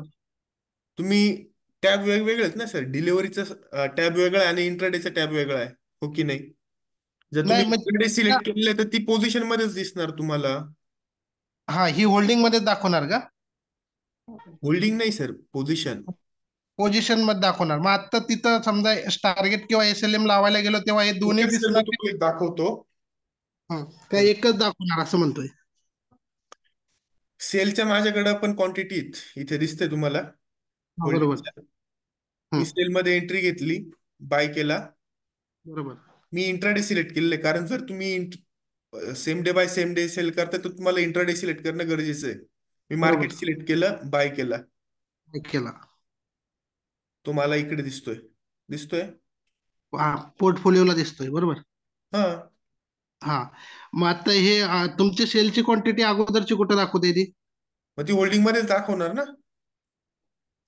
तुम्ही टॅब वेगवेगळे आहेत ना सर. डिलिव्हरीचा टॅब वेगळा आहे आणि इंट्राडेचा टॅब वेगळा आहे. हो की नाही? जर नाही तुम्ही मग इंट्राडे सिलेक्ट केलेलं आहे तर ती पोझिशन मध्येच दिसणार तुम्हाला. हा, ही होल्डिंग मध्येच दाखवणार का? होल्डिंग नाही सर, पोझिशन. पोझिशन मध्ये दाखवणार. मग आता तिथं समजा टार्गेट किंवा SLM लावायला गेलो तेव्हा हे दोन्ही सर, मी दिसणार तुम्हाला एक दाखवतो. का एकच दाखवणार असं म्हणतोय? सेलच्या माझ्याकडे पण क्वांटिटी इथे दिसते तुम्हाला. हा, बरोबर. होल्डिंगच्या मी हम्म, सेलमध्ये एंट्री घेतली, बाय केला. बरोबर मी इंट्राडे सिलेक्ट केलेलं आहे, कारण जर तुम्ही same day buy same day sell करताय तर तुम्हाला इंट्राडे सिलेक्ट करणं गरजेचं आहे. मी मार्केट बरोबर. सिलेक्ट केलं, बाय केला. एक केला. तो मला इकडे दिसतोय. दिसतोय. हा, पोर्टफोलिओला दिसतोय, बरोबर. हा, हा. मग आता हे तुमची सेलची क्वांटिटी अगोदरची कुठे दाखवते ती? मग ती होल्डिंग मध्येच दाखवणार ना.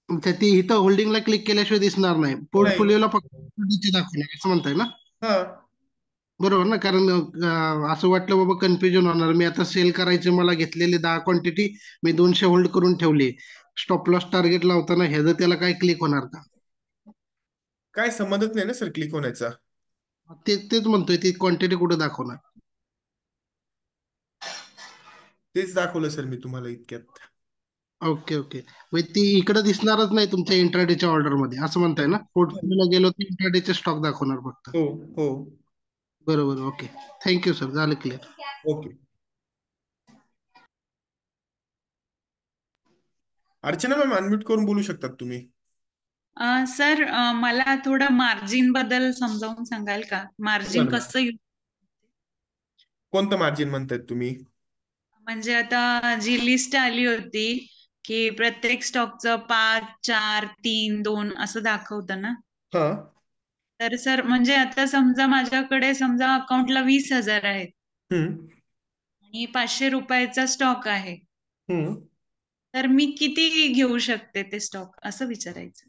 ती इथं होल्डिंगला क्लिक केल्याशिवाय दिसणार नाही, नाही. पोर्टफोलिओला फक्त quantity दाखवणार असं म्हणताय ना? हा, बरोबर ना, कारण असं वाटलं बाबा कन्फ्युजन होणार, मी आता सेल करायचे, मला घेतलेली 10 क्वांटिटी मी 200 होल्ड करून ठेवली, स्टॉप लॉस टार्गेट लावताना ह्याचं त्याला काय क्लिक होणार का? काय संबंधच नाही ना सर क्लिक होण्याचा. तेच म्हणतोय, ती क्वांटिटी कुठे दाखवणार? तेच दाखवलं सर मी तुम्हाला इतक्यात. Okay okay. मग ती इकडे दिसणारच नाही तुमच्या इंट्राडेच्या ऑर्डर मध्ये, असं म्हणताय ना? पोर्टफोलिओला गेलो तर इंट्राडेचे स्टॉक दाखवणार फक्त. हो हो. बरोबर, ओके. थँक्यू सर, झालं clear. Okay. Archana ma'am unmute करून बोलू शकतात तुम्ही. सर मला थोडं मार्जिन बद्दल समजावून सांगाल का? मार्जिन बरं. कसं कोणतं मार्जिन म्हणतायत तुम्ही? म्हणजे आता जी लिस्ट आली होती की प्रत्येक स्टॉकचं 5, 4, 3, 2 असं दाखवतं ना. हा. तर सर म्हणजे आता समजा माझ्याकडे समजा अकाउंटला 20,000 आहेत हम्म. आणि 500 रुपयाचा स्टॉक आहे. हम्म. तर मी किती घेऊ शकते ते स्टॉक असं विचारायचं.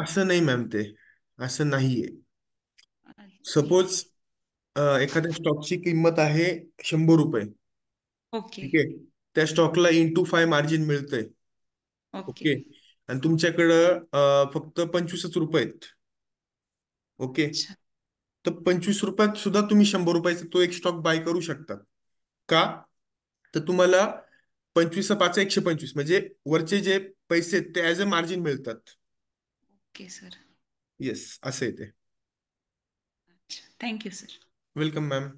असं नाही मॅम, ते असं नाहीये. ठीक सपोज एखाद्या स्टॉकची किंमत आहे 100 रुपये. आहे. ओके. ठीक आहे. त्या स्टॉकला × 5 मार्जिन मिळतंय. ओके. ओके. आणि तुमच्याकडं फक्त 25 रुपये आहेत. ओके. अच्छा. तर 25 रुपयात सुद्धा तुम्ही 100 रुपयाचा तो एक स्टॉक बाय करू शकता. का? तर तुम्हाला 25 × 5 = 125, म्हणजे वरचे जे पैसे आहेत ते ऍज अ मार्जिन मिळतात. Okay sir. येस, असं आहे ते. अच्छा, thank you sir. Welcome ma'am.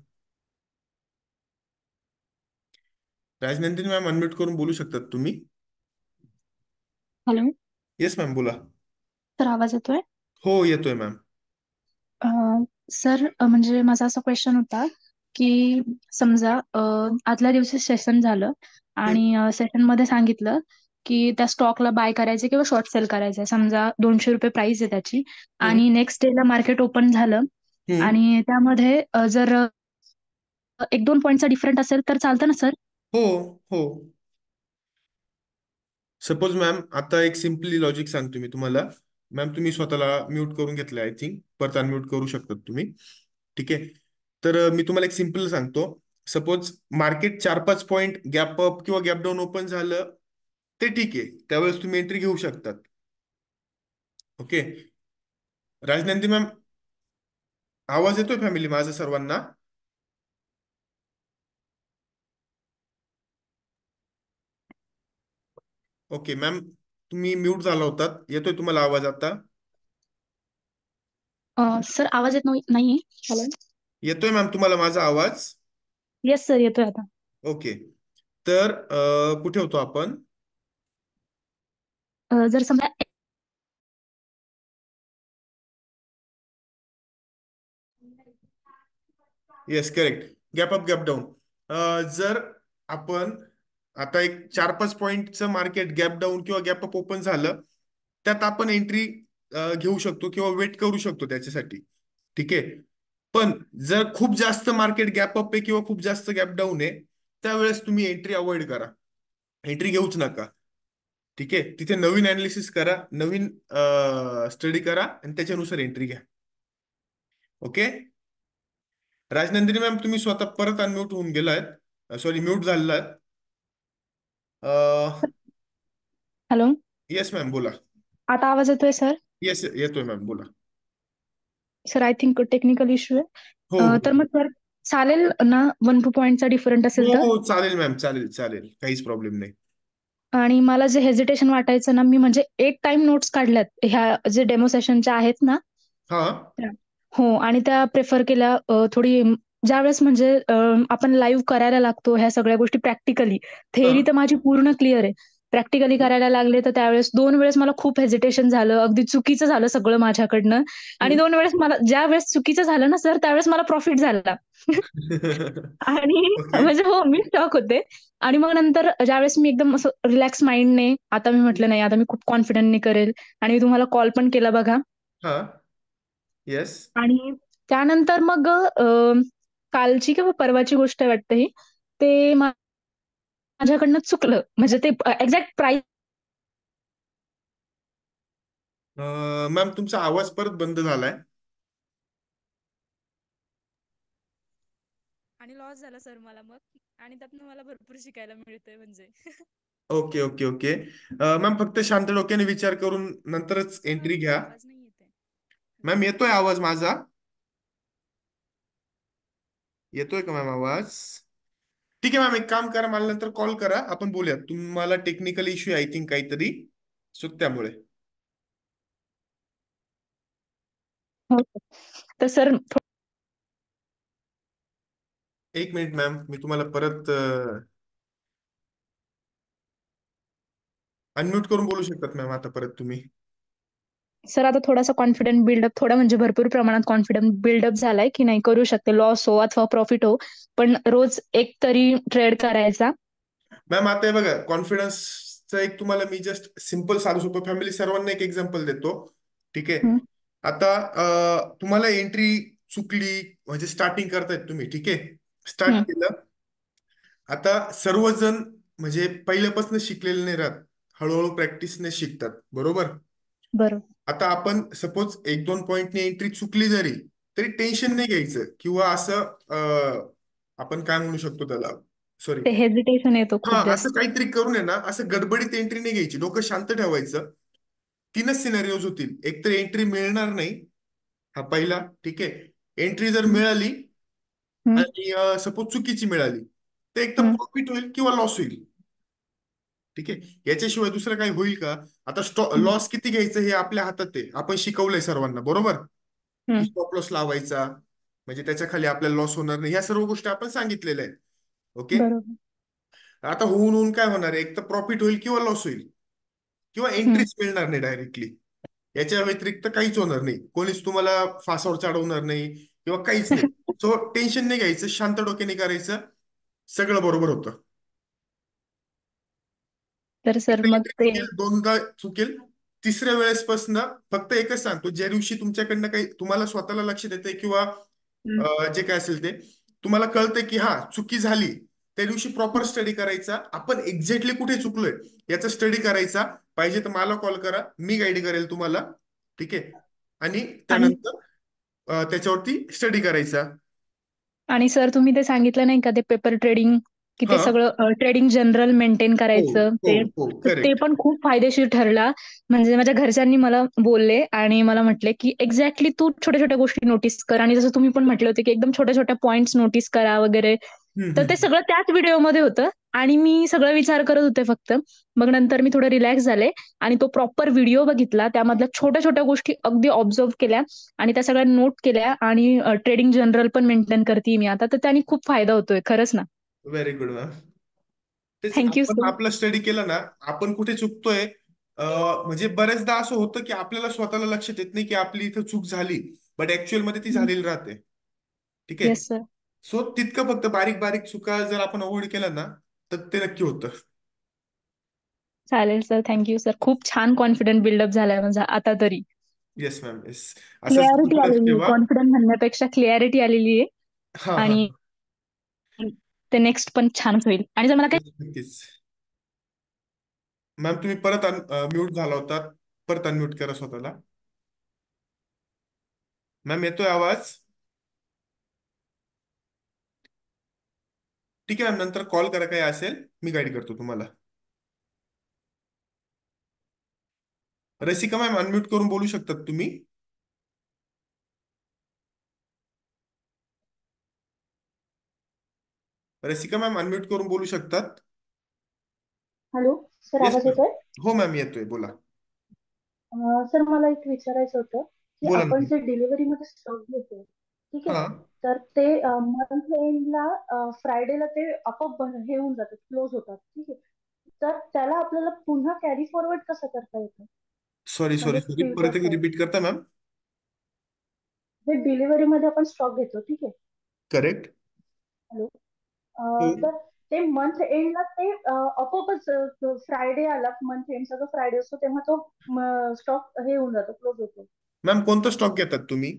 Rajnandini ma'am unmute करून बोलू शकतात तुम्ही. हॅलो येस मॅम, बोला. सर, आवाज येतोय? हो, येतोय मॅम. सर, म्हणजे माझा असा क्वेश्चन होता की समजा आदल्या दिवशी सेशन झालं आणि सेशन मध्ये सांगितलं की त्या स्टॉकला बाय करायचे किंवा शॉर्ट सेल करायचं आहे. समजा 200 रुपये प्राइस आहे त्याची हम्म. आणि नेक्स्ट डेला मार्केट ओपन झालं हम्म. आणि त्यामध्ये जर 1-2 पॉईंटचा डिफरंट असेल तर चालतं ना सर? हो. हो. सपोज मॅम, आता एक सिम्पली लॉजिक सांगतो मी तुम्हाला. मॅम तुम्ही स्वतःला म्यूट करून घेतलं, आय थिंक. परत अनम्यूट करू शकतात तुम्ही. ठीक आहे. तर मी तुम्हाला एक सिम्पल सांगतो. Suppose market 4-5 point gap up किंवा गॅप डाऊन ओपन झालं, ते ठीक आहे, त्यावेळेस तुम्ही एंट्री घेऊ शकतात. ओके. राजनंदी मॅम, आवाज येतोय फॅमिली माझा सर्वांना? ओके मॅम, तुम्ही म्यूट झाला होतात. येतोय तुम्हाला आवाज आता? सर, आवाज येत नाही. हॅलो. येतोय मॅम तुम्हाला माझा आवाज? येस सर, येतोय आता. ओके. तर कुठे होतो आपण? जर समजा yes, correct. Gap up gap down. जर आपण आता एक 4-5 पॉईंटचं मार्केट गॅप डाऊन किंवा गॅप अप ओपन झालं, त्यात आपण एंट्री घेऊ शकतो किंवा वेट करू शकतो त्याच्यासाठी. ठीक आहे. पण जर खूप जास्त मार्केट गॅप अप आहे किंवा खूप जास्त गॅप डाऊन आहे, त्यावेळेस तुम्ही एंट्री अवॉइड करा. एंट्री घेऊच नका. ठीक आहे. तिथे नवीन अनालिसिस करा, नवीन स्टडी करा आणि त्याच्यानुसार एंट्री घ्या. ओके. राजनंदिनी मॅम, तुम्ही स्वतः परत अनम्यूट होऊन गेलायत. सॉरी, म्यूट झालेला आहेत. हॅलो. येस मॅम, बोला. आता आवाज येतोय सर? येस, येतोय मॅम, बोला. Sir, I think technical issue हो. आहे. तर हो. मग सर चालेल ना 1-2 पॉईंटचा डिफरंट असेल हो. तर? हो, चालेल मॅम, चालेल चालेल, काहीच प्रॉब्लेम नाही. आणि मला जे हेजिटेशन वाटायचं ना, मी म्हणजे 8 टाइम नोट्स काढल्यात ह्या जे डेमो सेशनच्या आहेत ना. हा. हो, आणि त्या प्रेफर केल्या थोडी ज्यावेळेस म्हणजे आपण लाईव्ह करायला लागतो ह्या सगळ्या गोष्टी प्रॅक्टिकली. हा. थेअरी तर माझी पूर्ण क्लिअर आहे. प्रॅक्टिकली करायला लागले तर त्यावेळेस 2 वेळेस मला खूप हेजिटेशन झालं. अगदी चुकीचं झालं सगळं माझ्याकडनं. आणि 2 वेळेस मला ज्यावेळेस चुकीचं झालं ना सर, त्यावेळेस मला प्रॉफिट झाला. आणि ओके. म्हणजे हो, मी शॉक होते. आणि मग नंतर ज्यावेळेस मी एकदम असं रिलॅक्स माइंडने आता मी म्हटलं नाही, आता मी खूप कॉन्फिडंटने करेल आणि मी तुम्हाला कॉल पण केला बघा. हा. येस. आणि त्यानंतर मग कालची किंवा परवाची गोष्ट आहे वाटतं ही. ते माझ्याकडनं चुकलं. म्हणजे ते एक्झॅक्ट प्राइस मॅम, तुमचा आवाज परत बंद झालाय. आणि लॉस झाला सर मला मग. आणि त्यातनं मला भरपूर शिकायला मिळतंय म्हणजे. Okay okay okay. मॅम, फक्त शांत डोक्याने विचार करून नंतरच एंट्री घ्या. आवाज नाही येते. मॅम, येतोय आवाज माझा? येतोय का मॅम आवाज? ठीक आहे मॅम, एक काम करा, मला नंतर कॉल करा, आपण बोलूयात. तुम्हाला टेक्निकल इश्यू आय थिंक काहीतरी, सो त्यामुळे. हो. तर सर एक मिनिट मॅम, मी तुम्हाला परत अनम्यूट करून बोलू शकतात मॅम आता परत तुम्ही. सर आता थोडासा कॉन्फिडन्स बिल्डअप, थोडा म्हणजे भरपूर प्रमाणात कॉन्फिडन्स बिल्डअप झालाय की नाही करू शकते, लॉस हो अथवा प्रॉफिट हो, पण रोज एक तरी ट्रेड करायचा. मॅम आता हे बघा, कॉन्फिडन्सचं एक तुम्हाला मी जस्ट सिम्पल साधू सोपं फॅमिली सर्वांना एक एक्झाम्पल देतो. ठीक आहे. हम्म. आता तुम्हाला एंट्री चुकली म्हणजे स्टार्टिंग करतायत तुम्ही. ठीक आहे. स्टार्ट हम्म. केलं. आता सर्वजण म्हणजे पहिल्यापासून शिकलेले नाही राहत, हळूहळू प्रॅक्टिसने शिकतात, बरोबर. बरोबर. आता आपण सपोज एक दोन पॉइंटने एंट्री चुकली जरी तरी टेन्शन नाही घ्यायचं, किंवा असं आपण काय म्हणू शकतो त्याला, सॉरी, ते हेजिटेशन येतो हा खूप असं जास्त. काहीतरी करून आहे ना, असं गडबडीत एंट्री नाही घ्यायची, डोकं शांत ठेवायचं. तीनच सिनारिओज होतील, एक तर एंट्री मिळणार नाही, हा पहिला. ठीक आहे. एंट्री जर हम्म. मिळाली हम्म. आणि सपोज चुकीची मिळाली तर एक तर हम्म. प्रॉफिट होईल किंवा लॉस होईल. ठीक आहे. याच्याशिवाय दुसरं काही होईल का? आता हम्म. लॉस किती घ्यायचं हे आपल्या हातात आहे, आपण शिकवलंय सर्वांना, बरोबर. की हम्म. स्टॉप लॉस लावायचा म्हणजे त्याच्या खाली आपल्याला लॉस होणार नाही, ह्या सर्व गोष्टी आपण सांगितलेल्या आहेत. ओके. बरोबर. आता होऊन होऊन काय होणार आहे, एक तर प्रॉफिट होईल किंवा लॉस होईल, किंवा हम्म. एंट्रीच मिळणार नाही डायरेक्टली. याच्या व्यतिरिक्त काहीच होणार नाही, कोणीच तुम्हाला फासावर चढवणार नाही किंवा काहीच नाही. सो टेन्शन नाही घ्यायचं, शांत डोक्याने करायचं, सगळं बरोबर होतं. तर सर एकदा मग एंट्री ते चुकेल, दोनदा चुकेल, तिसऱ्या वेळेसपासून फक्त एकच सांगतो, ज्या दिवशी तुमच्याकडनं काही तुम्हाला स्वतःला लक्षात येते किंवा हम्म. जे काय असेल ते तुम्हाला कळतंय की हा चुकी झाली, त्या दिवशी प्रॉपर स्टडी करायचा, आपण एक्झॅक्टली कुठे चुकलोय याचा स्टडी करायचा. पाहिजे तर मला कॉल करा, मी गाईड करेल तुम्हाला. ठीक आहे. आणि आणि त्यानंतर त्याच्यावरती स्टडी करायचा. आणि सर तुम्ही ते सांगितलं नाही का ते पेपर ट्रेडिंग, की ते हा. सगळं ट्रेडिंग जनरल मेंटेन हो करायचं हो ते, हो, तर ते करेक्ट. पण खूप फायदेशीर ठरला. म्हणजे माझ्या घरच्यांनी मला बोलले आणि मला म्हटले की एक्झॅक्टली तू छोट्या छोट्या गोष्टी नोटीस कर, आणि जसं तुम्ही पण म्हटले होते की एकदम छोट्या छोट्या पॉईंट्स नोटीस करा वगैरे. हम्म तर ते हम्म. सगळं त्याच व्हिडिओमध्ये होतं आणि मी सगळं विचार करत होते फक्त. मग नंतर मी थोडं रिलॅक्स झाले आणि तो प्रॉपर व्हिडिओ बघितला, त्यामधल्या छोट्या छोट्या गोष्टी अगदी ऑब्झर्व केल्या आणि त्या सगळ्या नोट केल्या, आणि ट्रेडिंग जनरल पण मेंटेन करते मी आता, तर त्याने खूप फायदा होतोय खरंच ना. Very good ma'am. तेच थँक्यू आपण सर. आपला स्टडी केला ना, आपण कुठे चुकतोय. म्हणजे बऱ्याचदा असं होतं की आपल्याला स्वतःला लक्षात येत नाही की आपली इथं चूक झाली, बट ऍक्च्युअल मध्ये ती झालेली राहते. ठीक आहे. Yes sir. सो तितकं फक्त बारीक बारीक चुका जर आपण अवॉइड केला ना, तर ते नक्की होतं. चालेल सर, थँक्यू सर. खूप छान कॉन्फिडन्स बिल्डअप झालाय माझा आता तरी. Yes ma'am, yes. असंच क्लॅरिटी कॉन्फिडन्स आलेली आहे, ठेवा. कॉन्फिडन्स म्हणण्यापेक्षा क्लॅरिटी आलेली आहे. हा हा. आणि ते नेक्स्ट पण छानच होईल. आणि जर मला काही नक्कीच. मॅम तुम्ही परत म्यूट झाला होता, परत अनम्यूट करा स्वतःला. मॅम येतोय आवाज? ठीक आहे मॅम, नंतर कॉल करा, काय असेल मी गाईड करतो तुम्हाला. रसिका मॅम अनम्यूट करून बोलू शकतात तुम्ही. रसिका मॅम अनम्यूट करून बोलू शकतात. हॅलो सर, येस आवाज मॅम. येतोय? हो मॅम, येतोय, बोला. सर मला एक विचारायचं होतं की बोला आपण ना. जे डिलिव्हरीमध्ये स्टॉक घेतो, ठीक आहे, हा. तर ते मंथ एंडला फ्रायडेला ते आपोआप हे होऊन जातात, क्लोज होतात, ठीक आहे. तर त्याला आपल्याला पुन्हा कॅरी फॉरवर्ड कसं करता येतं? सॉरी सॉरी म्हणजे सॉरी, फ्युचर परत एकदा रिपीट करता मॅम. जे डिलिव्हरीमध्ये आपण स्टॉक घेतो, ठीक आहे. करेक्ट. हॅलो. तर ते मंथ एंडला ते आपोआपच फ्रायडे आला, मंथ एंडचा जो फ्रायडे असतो तेव्हा तो स्टॉक हे होऊन जातो, क्लोज होतो. मॅम कोणता स्टॉक घेतात तुम्ही?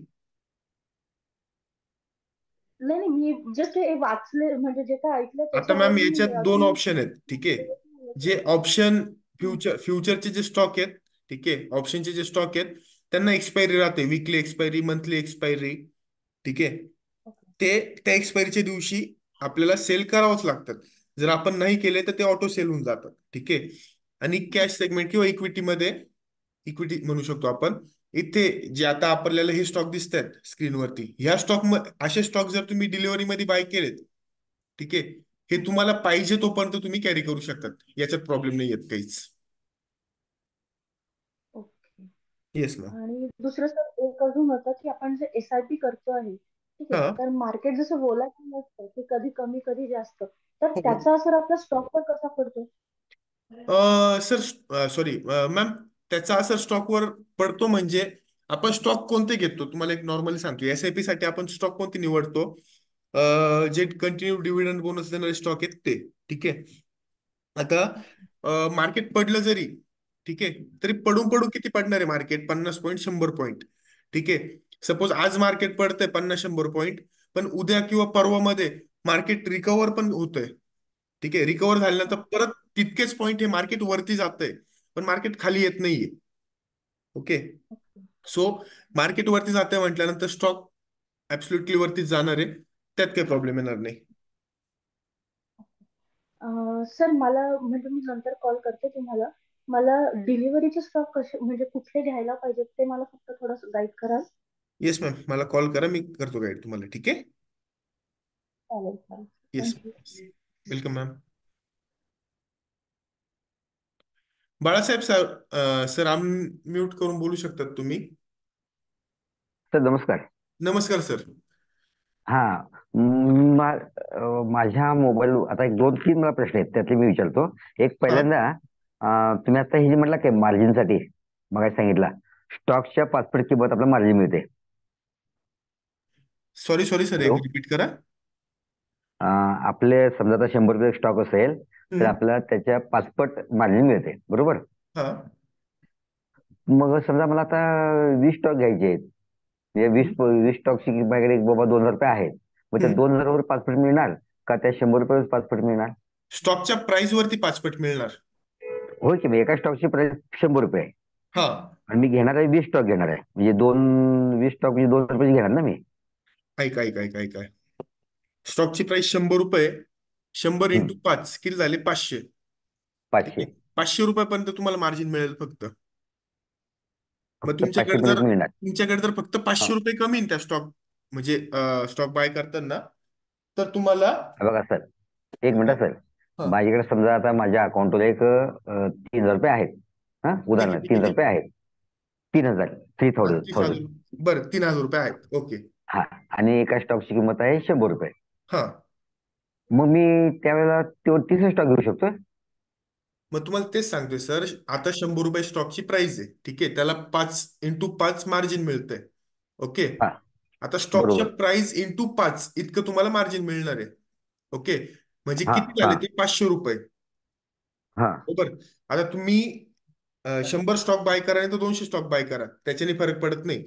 नाही नाही, मी जस्ट हे वाचले, म्हणजे जे काय ऐकलं आता मॅम त्याच्यावरून मी याच्यात दोन अजून ऑप्शन आहेत. ठीक आहे. जे ऑप्शन फ्युचरचे जे स्टॉक आहेत, ठीक आहे, ऑप्शनचे जे स्टॉक आहेत त्यांना एक्सपायरी राहते, वीकली एक्सपायरी, मंथली एक्सपायरी. ठीक आहे. ते त्या एक्सपायरीच्या दिवशी आपल्याला सेल करावंच लागतात. जर आपण नाही केले तर ते ऑटो सेल होऊन जातात. ठीक आहे. आणि कॅश सेगमेंट किंवा इक्विटीमध्ये, इक्विटी म्हणू शकतो आपण, इथे जे आता आपल्याला हे स्टॉक दिसत आहेत स्क्रीनवरती, ह्या स्टॉक, असे स्टॉक जर तुम्ही डिलिव्हरीमध्ये बाय केलेत, ठीक आहे, हे तुम्हाला पाहिजे तोपर्यंत तुम्ही कॅरी करू शकतात, याच्यात प्रॉब्लेम नाही येत काहीच. ओके. Yes ma'am. आणि दुसरं सर एक अजून होतं की आपण जे एसआयपी करतो आहे, ठीक आहे, हा. तर मार्केट जसं व्होलॅटाईल असतं की कधी कमी कधी जास्त, तर हो. त्याचा असर आपल्या स्टॉकवर कसा पडतो? सर सॉरी मॅम, त्याचा असर स्टॉकवर पडतो म्हणजे आपण स्टॉक कोणते घेतो तुम्हाला एक नॉर्मली सांगतो. एसआयपी साठी आपण स्टॉक कोणते निवडतो? जे कंटिन्यू डिव्हिडंड बोनस देणारे स्टॉक आहेत ते. ठीक आहे. आता मार्केट पडलं जरी, ठीक आहे, तरी पडून पडून किती पडणार आहे मार्केट? 50 point, 100 point. ठीक आहे. सपोज आज मार्केट पडतंय 50-100 पॉईंट, पण उद्या किंवा परवामध्ये मार्केट रिकवर पण होतंय. ठीक आहे. रिकवर झाल्यानंतर परत तितकेच पॉईंट हे मार्केट वरती जातंय, पण मार्केट खाली येत नाहीये. ओके. सो मार्केट वरती जाते म्हटल्यानंतर स्टॉक ऍब्सोल्युटली वरतीच जाणार आहे, त्यात काही प्रॉब्लेम येणार नाही. सर मला म्हणजे मी नंतर कॉल करते तुम्हाला. मला डिलिव्हरीचे स्टॉक कसे म्हणजे कुठले घ्यायला पाहिजेत ते मला फक्त थोडं गाईड कराल? येस मॅम, मला कॉल करा, मी करतो गाईड तुम्हाला. ठीक आहे. चालेल चालेल. Yes. Thank you. Welcome ma'am. Balasaheb sir, sir mute करून बोलू शकतात तुम्ही. सर नमस्कार. नमस्कार सर. हा माझ्या मोबाईल आता एक 2-3 मला प्रश्न आहेत, त्यातले मी विचारतो. एक हा पहिल्यांदा तुम्ही आता हे जे म्हटलं की मार्जिनसाठी मग सांगितलं स्टॉक्सच्या 5% किंमत आपल्याला मार्जिन मिळते. सॉरी सॉरी सर, एक हॅलो. रिपीट करा. आपले समजा आता 100 रुपये स्टॉक असेल तर हम्म. आपल्याला त्याच्या 5 पट मार्जिन मिळते, बरोबर? हा मग समजा मला आता 20 स्टॉक घ्यायचे आहेत, म्हणजे 20 स्टॉकची माझ्याकडे एक बाबा 2,000 रुपये आहेत, मग त्या 2,000 वर 5 पट मिळणार का त्या 100 रुपये 5 पट मिळणार? स्टॉकच्या प्राइस वरती 5 पट मिळणार. होय की, मग एका स्टॉकची प्राइस 100 रुपये आहे हा आणि मी घेणार आहे 20 स्टॉक घेणार आहे, म्हणजे 20 स्टॉक म्हणजे 2,000 रुपये घेणार ना मी. ऐका ऐका ऐका ऐका, स्टॉकची प्राइस 100 रुपये, 100 हम्म, इंटू 5 किती झाले? 500. ठीक 500. आहे. 500 रुपयापर्यंत तुम्हाला मार्जिन मिळेल फक्त. मग फक्त 500 तुमच्याकडे जर पर्यंत मिळणार. फक्त हा 500 रुपये कमी आहे त्या स्टॉक म्हणजे स्टॉक बाय करताना, तर तुम्हाला हे बघा सर, एक मिनिट सर, हा माझ्याकडे समजा आता माझ्या अकाउंटवर एक 3,000 रुपये आहेत. हा ठीक आहे उदाहरण ठीक आहे 3,000 ठीक रुपये आहेत. 3,000, आहे. 3,000 30,000. बरं, 3,000 रुपये आहेत. ओके. हा, आणि एका स्टॉकची किंमत आहे 100 रुपये. हा मग मी त्यावेळेला तो 30 स्टॉक घेऊ शकतो? मग तुम्हाला तेच सांगतोय सर, आता 100 रुपये स्टॉकची प्राइस आहे. ठीक आहे. त्याला 5 इंटू 5 मार्जिन मिळतंय. ओके. हा आता स्टॉकच्या बरोबर. प्राइस इंटू 5 इतकं तुम्हाला मार्जिन मिळणार आहे. ओके. म्हणजे हा किती हा झाले ते? 500 रुपये. हा बरोबर. आता तुम्ही 100 स्टॉक बाय करा नाही तर 200 स्टॉक बाय करा, त्याच्याने फरक पडत नाही.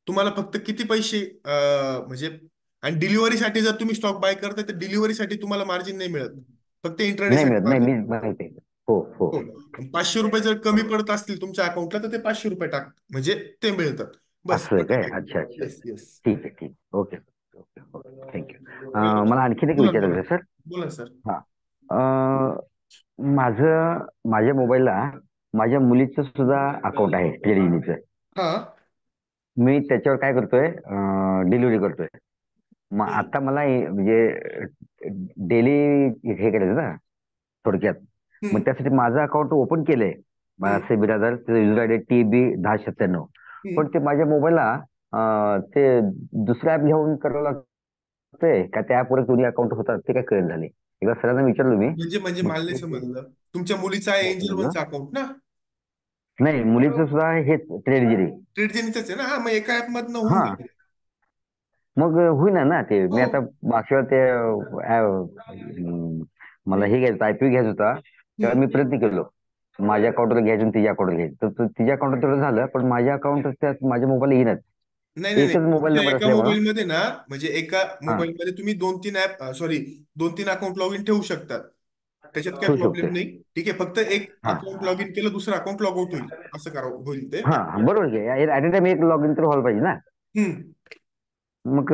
तुम्हाला फक्त किती पैसे म्हणजे, आणि डिलिव्हरीसाठी जर तुम्ही स्टॉक बाय करताय तर डिलिव्हरीसाठी तुम्हाला मार्जिन नाही मिळत, फक्त इंट्राडे नाही साठी मिळत, नाही मार्जिन. मी माहिती आहे. हो हो. हो. 500 रुपये जर कमी पडत असतील तुमच्या अकाउंटला तर ते 500 रुपये म्हणजे ते मिळतात. बस असं आहे बाकी काय? काही. अच्छा अच्छा. Yes yes. ठीक आहे, ठीक. Okay okay okay, thank you. Welcome sir. मला आणखीन एक बोला ना, बोला. विचारायचं आहे सर. बोला सर. हा माझ्या मोबाईलला माझ्या मुलीचं सुद्धा अकाउंट आहे ट्रेडिंगचं. हा मी त्याच्यावर काय करतोय, डिलिव्हरी करतोय. मग हम्म. आता मला म्हणजे डेली हे करायचं ना थोडक्यात. मग हम्म. त्यासाठी माझं अकाउंट ओपन केलंय, हम्म. बाळासाहेब बिरादर, त्याचं युजर आयडी TB1097. पण हम्म. ते माझ्या मोबाईलला ते दुसरं ऍप घेऊन करावं लागतंय का त्या ऍपवर दोन्ही अकाउंट होतात, ते काय कळेल झाले. एकदा सरांना विचारलं मी. म्हणजे मग मला नाही ते समजलं. तुमच्या मुलीचा आहे काय एंजल समजलं? वनचा अकाउंट ना? नाही, मुलीचं सुद्धा हेच ट्रेडगिरी. ट्रेडजेनीच आहे ना? हा, मग एका ऍप मधनं होऊन हा, जाईल. मग होईना ना ते. मी हो. आता मागच्या वेळेला ते मला हे घ्यायचं IPO घ्यायचा होता, तेव्हा हम्म. मी प्रयत्न केलो माझ्या अकाउंटवर घ्यायचं आणि तिच्या अकाउंटवर घ्यायचं. तर तिच्या अकाउंटवर तेवढं झालं, पण माझ्या अकाउंट त्यात माझ्या मोबाईल येईनच. नाही नाही नाही, एकच मोबाईल तुमच्या नंबर एका असल्यामुळं. मोबाईल मध्ये ना, म्हणजे एका हा, मोबाईल मध्ये तुम्ही 2-3 app sorry 2-3 account log in ठेवू शकतात. त्याच्यात काही ठेवू प्रॉब्लेम शकतोय. नाही. ठीक आहे. फक्त एक हा अकाउंट लॉग इन केलं, दुसरं अकाउंट लॉग आउट होईल, असं करा होईल ते. हा बरोबर आहे. ऍट अ टाइम एक लॉग इन तर व्हायला पाहिजे ना. हम्म. मग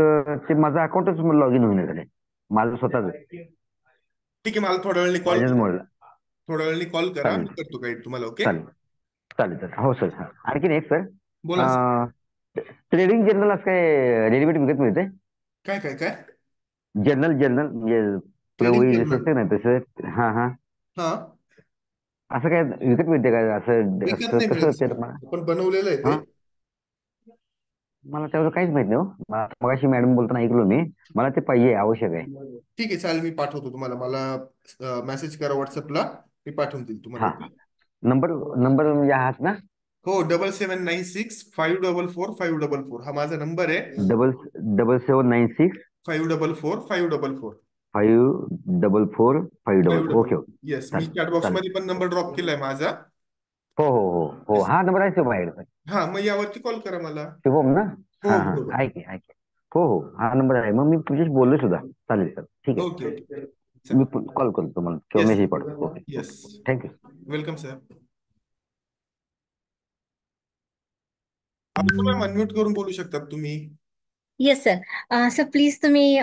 ते माझं अकाउंटच लॉग इन होईना झालंय, माझं स्वतःच ठीक आहे. मला थोड्या वेळाने कॉल माझ्याच करा. मोबाईलला. थोड्या वेळाने कॉल करा, चालेल मी करतो गाईड तुम्हाला. ओके. चालेल चालेल चालेल. हो सर. हा, आणखीन एक सर, बोला सर. ट्रेडिंग जर्नल असं काय रेडीमेड विकत मिळते? काय काय काय? जर्नल जर्नल म्हणजे पुढे ट्रेडिंग वही जसं जर्नल? असते ना तसं. हा हा, हा, असं काय विकत मिळते का? असं विकत नाही कसं मिळत ते सर, आपण बनवलेलं आहे हा, ते. मला त्याचं काहीच माहित नाही हो. मगाशी मॅडम बोलताना ऐकलो मी. मला ते पाहिजे, आवश्यक आहे. ठीक आहे, चालेल, मी पाठवतो तुम्हाला. मला मेसेज करा व्हॉट्सअपला, मी पाठवून देईल तुम्हाला. हा, ओके. नंबर नंबर म्हणजे आहात ना? हो, 7796 544 544 हा माझा नंबर आहे. 7796 544 544 544 ओके ओके. येस, मी चालेल चॅट बॉक्स चालेल. मध्ये पण नंबर ड्रॉप केलाय माझा. हो हो हो हो, Yes. हा नंबर आहे माझ्याकडे. हा, मग यावरती कॉल करा मला. शुभम ना? हो, हा बरोबर. हा, आहे की. हो हो, हा नंबर आहे. मग मी तुझ्याशी बोललो सुद्धा. चालेल सर, ठीक ओके आहे. ओके. मी कॉल करतो तुम्हाला किंवा येस मेसेज पाठवतो. Okay yes, okay, thank you. Welcome sir. आपण मॅम अनम्यूट करून बोलू शकतात तुम्ही. Yes sir. सर प्लीज तुम्ही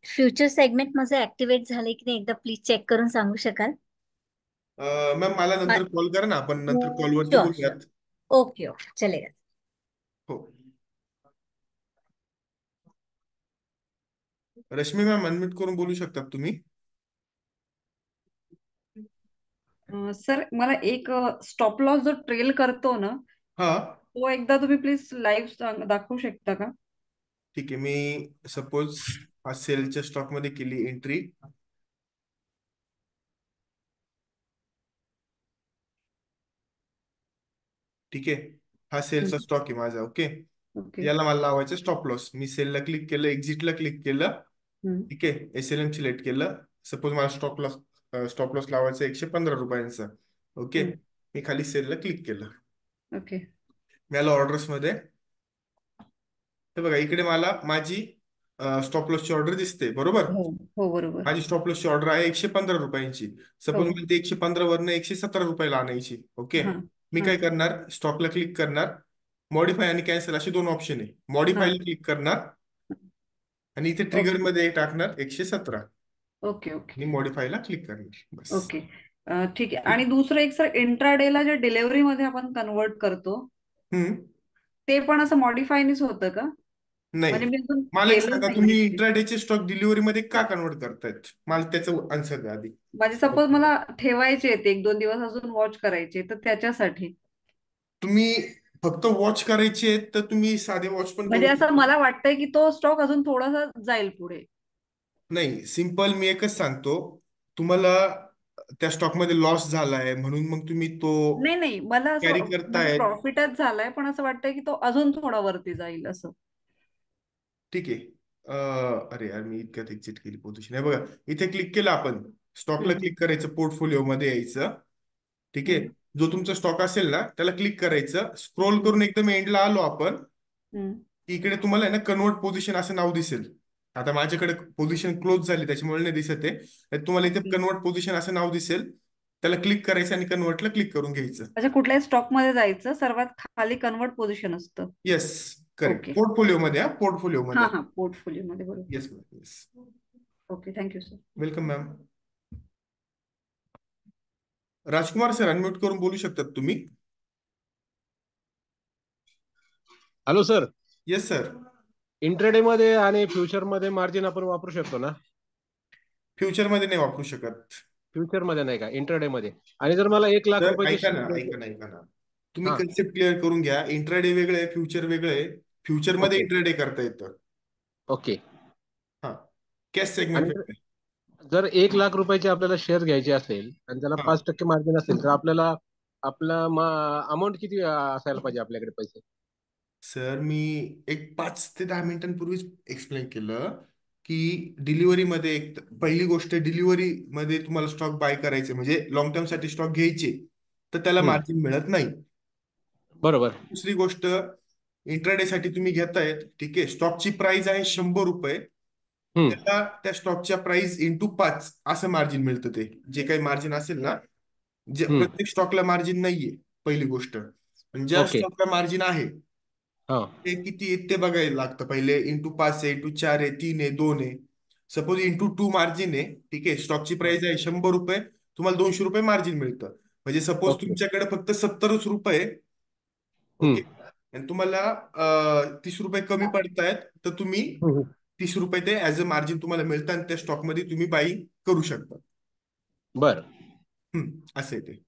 फ्युचर सेगमेंट माझं ऍक्टिव्हेट झालंय की नाही एकदा प्लीज चेक करून सांगू शकाल? मॅम मला नंतर कॉल करा ना, आपण नंतर कॉलवरती श्योर बोलूयात. ओके ओके चलेगा. हो. रश्मी मॅम अनम्यूट करून बोलू शकतात तुम्ही. सर मला एक स्टॉप लॉस जो ट्रेल करतो ना, हा, तो एकदा तुम्ही प्लीज लाईव्ह दाखवू शकता का? ठीक आहे. मी सपोज हा सेलच्या स्टॉक मध्ये केली एंट्री. ठीक आहे, हा सेलचा स्टॉक आहे माझा. Okay, okay. याला मला लावायचं स्टॉप लॉस. मी सेलला क्लिक केलं, एक्झिटला क्लिक केलं. ठीक आहे, SLM सिलेक्ट केलं. सपोज मला स्टॉप लॉस लावायचा 115 रुपयांचा. ओके, मी खाली सेलला क्लिक केलं. ओके. मी आलो ऑर्डर्स मध्ये. हे बघा, इकडे मला माझी स्टॉप लॉसची ऑर्डर दिसते, बरोबर. हो हो बरोबर. माझी स्टॉप लॉसची ऑर्डर आहे 115 रुपयांची. सपोज हो. मला ते 115 वरनं 117 रुपयाला आणायची. ओके, हा मी हा काय करणार, स्टॉकला क्लिक करणार. मॉडीफाय आणि कॅन्सल असे दोन ऑप्शन आहे. हा. मॉडीफायला क्लिक करणार आणि इथे ट्रिगर ओके मध्ये टाकणार 117 ओके ओके आणि मॉडीफायला क्लिक करणार. बस. ओके. ठीक आहे. आणि दुसरं एक सर, इंट्राडेला जे डिलिव्हरी मध्ये आपण कन्वर्ट करतो हम्म, ते पण असं मॉडिफायनीच होतं का? नाही. म्हणजे मी अजून मला एक केलं सांगा, नाहीये तुम्ही ते. इंट्राडेचे स्टॉक डिलिव्हरी मध्ये का कन्वर्ट करतायत? मला त्याचं आन्सर द्या आधी. म्हणजे सपोज मला ठेवायचे आहेत 1-2 दिवस अजून वॉच करायचे, तर त्याच्यासाठी तुम्ही फक्त वॉच करायचे आहेत तर तुम्ही साधे वॉच पण म्हणजे करू असं शकता. मला वाटतंय की तो स्टॉक अजून थोडासा जाईल पुढे. नाही, सिंपल मी एकच सांगतो तुम्हाला. त्या स्टॉक मध्ये लॉस झालाय म्हणून मग तुम्ही तो नाही नाही, मला कॅरी असं म्हणजे करतायत. प्रॉफिटच झालाय, पण असं वाटतंय की तो अजून थोडा वरती जाईल असं. ठीक आहे. अरे यार, मी इतक्यात एक्झिट केली पोझिशन. आहे बघा, इथे क्लिक केलं आपण. स्टॉकला हम्म, क्लिक करायचं, पोर्टफोलिओ मध्ये यायचं. ठीक आहे, हम्म, जो तुमचा स्टॉक असेल ना त्याला क्लिक करायचं. स्क्रोल हम्म, करून एकदम एंडला आलो आपण, हम्म, की इकडे तुम्हाला आहे ना कन्वर्ट पोझिशन असं नाव दिसेल. आता माझ्याकडे पोझिशन क्लोज झाली त्याच्यामुळे नाही दिसत आहे. तर तुम्हाला इथे ओके. कन्वर्ट पोझिशन असं नाव दिसेल. त्याला क्लिक करायचं आणि कन्वर्टला क्लिक करून घ्यायचं. अच्छा, कुठल्याही स्टॉक मध्ये जायचं, सर्वात खाली कन्वर्ट पोझिशन असतं. Yes, correct. ओके. पोर्टफोलिओ मध्ये, हा पोर्टफोलिओ हा मध्ये. हा, पोर्टफोलिओ मध्ये बरोबर. Yes ma'am, yes. Okay, thank you sir. Welcome ma'am. Rajkumar sir unmute करून बोलू शकतात तुम्ही. Hello sir, yes sir. Intraday मध्ये आणि फ्युचर मध्ये मार्जिन आपण वापरू शकतो ना? फ्युचर मध्ये नाही वापरू शकत. फ्युचर मध्ये नाही का, इंट्राडे मध्ये? आणि जर मला 1 लाख तर रुपयाचे ऐका शेअर ना, घ्यायचे. ऐका ना, ऐका ना. तुम्ही हा, कन्सेप्ट क्लिअर करून घ्या. इंट्राडे वेगळं आहे, फ्युचर वेगळं आहे. फ्युचर मध्ये ओके इंट्राडे करता येतं. ओके. हा, कॅश सेगमेंट आणि वेगळं आहे. जर 1 लाख रुपयाचे आपल्याला शेअर घ्यायचे असेल आणि त्याला हा 5% मार्जिन असेल, तर आपल्याला आपला अमाऊंट किती असायला पाहिजे आपल्याकडे पैसे? सर, मी एक 5 ते 10 मिनिटांपूर्वीच एक्सप्लेन केलं की डिलिव्हरीमध्ये पहिली गोष्ट, डिलिव्हरी मध्ये तुम्हाला स्टॉक बाय करायचे म्हणजे लॉंग टर्म साठी स्टॉक घ्यायचे, तर त्याला हम्म, मार्जिन मिळत नाही. बरोबर. दुसरी गोष्ट, इंट्राडे साठी तुम्ही घेतायत, ठीक आहे, स्टॉकची प्राइस आहे 100 रुपये. हम्म, त्याला त्या स्टॉकच्या प्राइस इंटू 5 असं मार्जिन मिळतं. ते जे काही मार्जिन असेल ना, जे हम्म, प्रत्येक स्टॉकला मार्जिन नाहीये पहिली गोष्ट. पण ज्या ओके. स्टॉकला मार्जिन आहे हा, ते किती आहे ते बघायला लागतं. पहिले इंटू 5 आहे, इंटू 4 आहे, 3 आहे, 2 आहे. सपोज इंटू 2 मार्जिन आहे, ठीक आहे, स्टॉकची प्राइस आहे 100 रुपये, तुम्हाला 200 रुपये मार्जिन मिळतं. म्हणजे सपोज ओके. तुमच्याकडे फक्त 70 रुपये, ओके, हम्म, आणि तुम्हाला 30 रुपये कमी पडतायत, तर तुम्ही हम्म, 30 रुपये ते ऍज अ मार्जिन तुम्हाला मिळतं आणि त्या स्टॉकमध्ये तुम्ही बाई करू शकता. बर. असं आहे ते.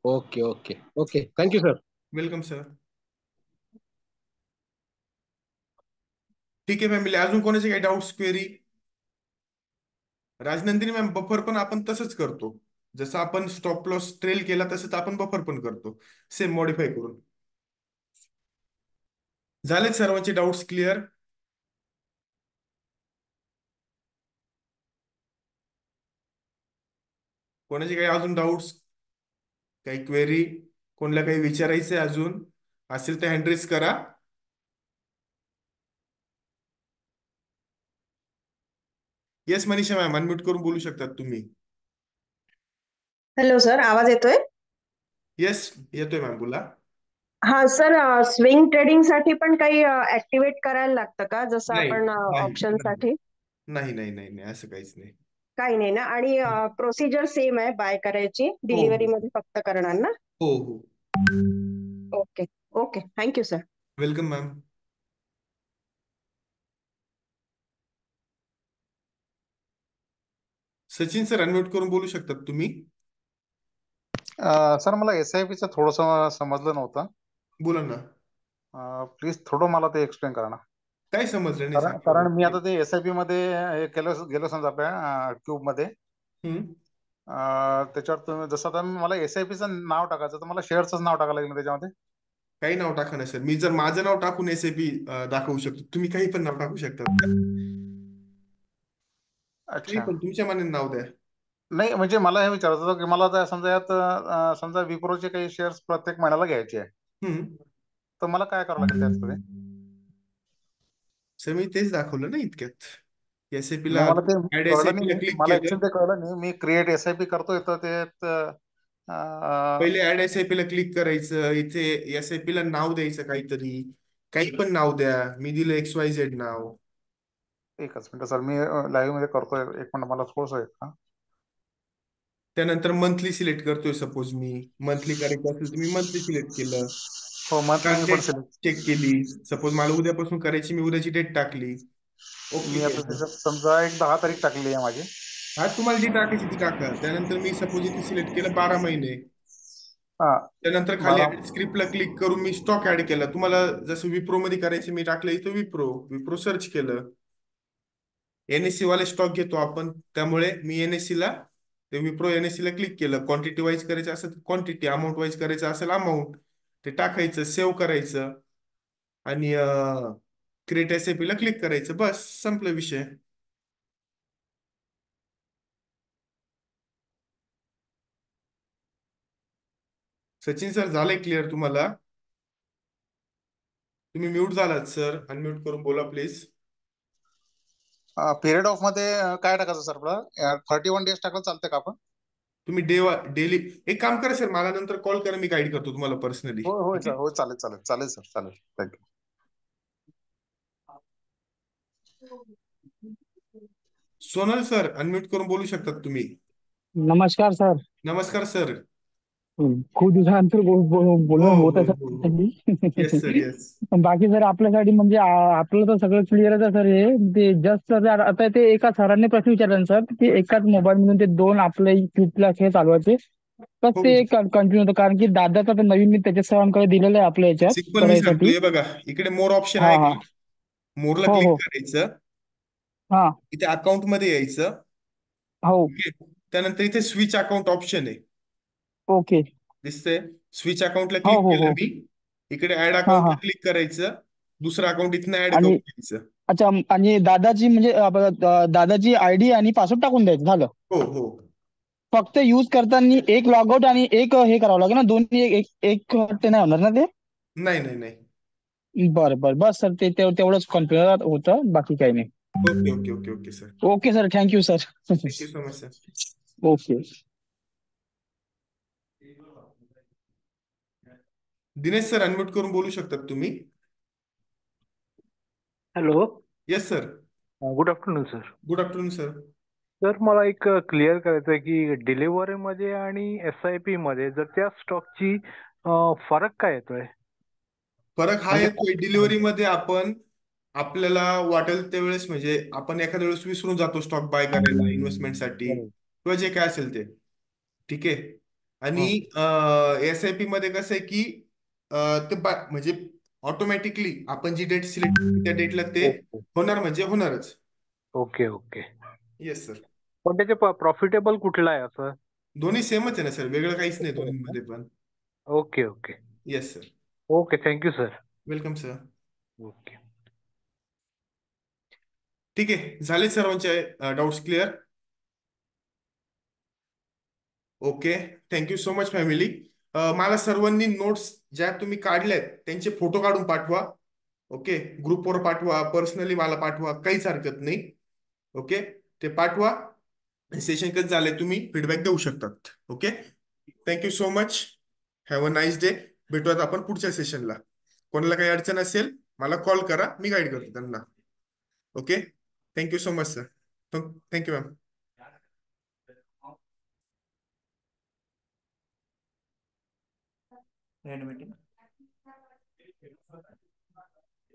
Okay okay okay, thank you sir. Welcome sir. ठीक आहे फॅमिली, अजून कोणाचे काही doubts, query? Rajnandini ma'am, buffer पण आपण तसंच करतो. जसं आपण स्टॉप लॉस ट्रेल केला तसंच आपण बफर पण करतो, सेम मॉडिफाय करून. झालेत सर्वांचे डाऊट्स क्लिअर? कोणाचे काही अजून डाऊट्स, काही क्वेरी, कोणाला काही विचारायचं आहे अजून असेल तर हँड रेज करा. येस मनीषा मॅम, अनम्यूट करून बोलू शकतात तुम्ही. हॅलो सर, आवाज येतोय? येस येतोय मॅम, बोला. हा सर, स्विंग ट्रेडिंग साठी पण काही ऍक्टिव्हेट करायला लागतं का, जसं नाही आपण नाही ऑप्शन नाही साठी? नाही नाही नाही नाही, असं काहीच नाही. काही नाही ना? आणि प्रोसिजर सेम आहे बाय करायची, हो डिलिव्हरी मध्ये फक्त करणार ना? हो हो. Okay okay, thank you sir. Welcome ma'am. Sachin sir, unmute करून बोलू शकतात तुम्ही. सर मला SIP चं थोडंसं समजलं नव्हतं. बोला ना. प्लीज थोडं मला ते एक्सप्लेन करा ना. काय समजलं नाही सांगा कारण मी बरं. आता ते SIP मध्ये हे गेलो समजा आपल्या क्यूब मध्ये, हम्म. त्याच्यावर तुम्ही जसं आता मला SIP चं नाव टाकायचं तर मला शेअरचं नाव टाकायला लागेल ना त्याच्यामध्ये? काही नाव टाका ना सर. मी जर माझं नाव टाकून SIP दाखवू शकतो, तुम्ही काही पण नाव टाकू शकता. काही अच्छा. पण तुमच्या मनाने नाव द्या. नाही म्हणजे मला हे विचारायचं होतं की मला आता समजा यात समजा विप्रोचे काही शेअर्स प्रत्येक महिन्याला घ्यायचे आहे, हम्म. तर मला काय करावं लागेल त्यामध्ये? सर मी तेच दाखवलं ना इतक्यात. SIP ला नाही मला ते ऍड कळलं SIP ला नाही, क्लिक मला केलं. ऍक्च्युली ते कळलं नाही. मी क्रिएट SIP करतोय तर ते पहिले ऍड SIP ला क्लिक करायचं, इथे SIP ला नाव द्यायचं काहीतरी, काही पण नाव द्या. मी दिलं XYZ नाव. एकच मिनिट सर, मी लाईव्ह मध्ये करतोय, एक मिनिट मला थोडस. त्यानंतर मंथली सिलेक्ट करतोय. सपोज मी मंथली करायचं असेल तर मी मंथली सिलेक्ट केलं. हो, मंथली मी पण डेट सिलेक्ट. चेक केली. सपोज मला उद्यापासून करायची, मी उद्याची डेट टाकली. ओके मी आता केलं. त्याच्यात समजा एक 10 तारीख टाकलेली आहे माझी. हा, तुम्हाला जी टाकायची ती टाका. त्यानंतर मी सपोज इथे सिलेक्ट केलं 12 महिने. हा, त्यानंतर खाली 12. ऍड स्क्रिप्टला क्लिक करून मी स्टॉक ऍड केला. तुम्हाला जसं विप्रो मध्ये करायचं, मी टाकलं इथं विप्रो. विप्रो सर्च केलं. NSE वाले स्टॉक घेतो आपण, त्यामुळे मी NSE ला ते विप्रो NSE ला क्लिक केलं. क्वांटिटी वाईज करायचं असेल तर क्वांटिटी, अमाऊंट वाईज करायचं असेल अमाऊंट, ते टाकायचं, सेव्ह करायचं आणि क्रिएट SIP ला क्लिक करायचं. बस, संपला विषय. सचिन सर, झालंय क्लिअर तुम्हाला? तुम्ही म्यूट झालात सर, अनम्यूट करून बोला प्लीज. पिरियड ऑफ मध्ये काय टाकायचं सर आपलं? 31 डेज टाकलं चालतंय का आपण? तुम्ही डेली एक काम करा सर, मला नंतर कॉल करा, मी गाईड करतो तुम्हाला पर्सनली. हो हो ठीक सर, आहे. हो चालेल चालेल चालेल सर, चालेल. थँक्यू. सोनल सर, अनम्यूट करून बोलू शकतात तुम्ही. नमस्कार सर. नमस्कार सर. खूप दिवसानंतर हो बोलणं होत हो आहे हो सर. हो. Yes sir, yes. बाकी सर आपल्यासाठी म्हणजे आपलं तर सगळं क्लिअरच आहे सर. हे ते जस्ट सर आता ते एका सरांनी प्रश्न विचारला ना सर, की एकाच मोबाईल मधून ते दोन आपले क्लिपला खेळ चालवायचे, तर हो, ते कंटिन्यू होतं. कारण की दादाचा तर नवीन मी त्याच्या सरांकडे दिलेलं आहे आपल्या याच्यात सिंपल मी सांगतो. करायसाठी. हे बघा, इकडे मोर ऑप्शन हा आहे हा. का? मोरला हो क्लिक हो. करायचं. हा. इथे अकाउंट मध्ये यायचं. हो. ठीक आहे. त्यानंतर इथे स्विच अकाउंट ऑप्शन आहे, ओके. दिसतंय? स्विच अकाउंटला हो क्लिक हो केलं हो. मी. इकडे ऍड हा अकाउंटला हा. क्लिक करायचं. दुसरं अकाउंट इथनं ऍड करून आणि घ्यायचं. अच्छा, आणि दादाची म्हणजे दादाची ID आणि पासवर्ड टाकून द्यायचं, झालं. हो हो. फक्त यूज करताना एक लॉगआउट आणि एक हे करावं लागेल ना, दोन्ही एक एक ते नाही होणार ना ते? नाही नाही नाही. बरं बरं, बस सर तेवढंच कॉन्फिगर होतं, बाकी काही नाही. Okay okay okay okay sir. Okay sir, thank you sir. Thank you so much sir. Okay. Dinesh sir, unmute करून बोलू शकतात तुम्ही. Hello, yes sir. Good afternoon sir. Good afternoon sir. Sir मला एक क्लिअर करायचं आहे की डिलिव्हरी मध्ये आणि SIP मध्ये जर त्या स्टॉकची फरक काय येतोय? फरक हा म्हणजे येतोय, डिलिव्हरी मध्ये आपण आपल्याला वाटेल त्यावेळेस, म्हणजे आपण एखाद्या वेळेस विसरून जातो स्टॉक बाय करायला इन्व्हेस्टमेंटसाठी बरोबर. किंवा जे काय असेल ते. ठीक आहे. आणि हं. SIP मध्ये कसं आहे की ते म्हणजे ऑटोमॅटिकली आपण जी डेट सिलेक्ट केली त्या डेटला ते ओके होणार, म्हणजे होणारच. Okay okay. Yes sir. पण त्याचे प्रॉफिटेबल कुठला आहे असं? दोन्ही सेमच आहे ना सर, वेगळं काहीच नाही दोन्हीमध्ये पण. Okay okay yes sir. Okay thank you sir. Welcome sir. Okay. ठीक आहे, झाले सर्वांचे doubts clear? Okay, thank you so much family. मला सर्वांनी नोट्स ज्या तुम्ही काढल्यात त्यांचे फोटो काढून पाठवा. ओके, ग्रुपवर पाठवा, पर्सनली मला पाठवा, काहीच हरकत नाही. ओके, ते पाठवा. सेशन कसं झालंय तुम्ही फीडबॅक देऊ शकतात. Okay, thank you so much. Have a nice day. भेटूयात आपण पुढच्या सेशनला. कोणाला काही अडचण असेल मला कॉल करा, मी गाईड करतो त्यांना. Okay, thank you so much sir. Thank you ma'am. End meeting.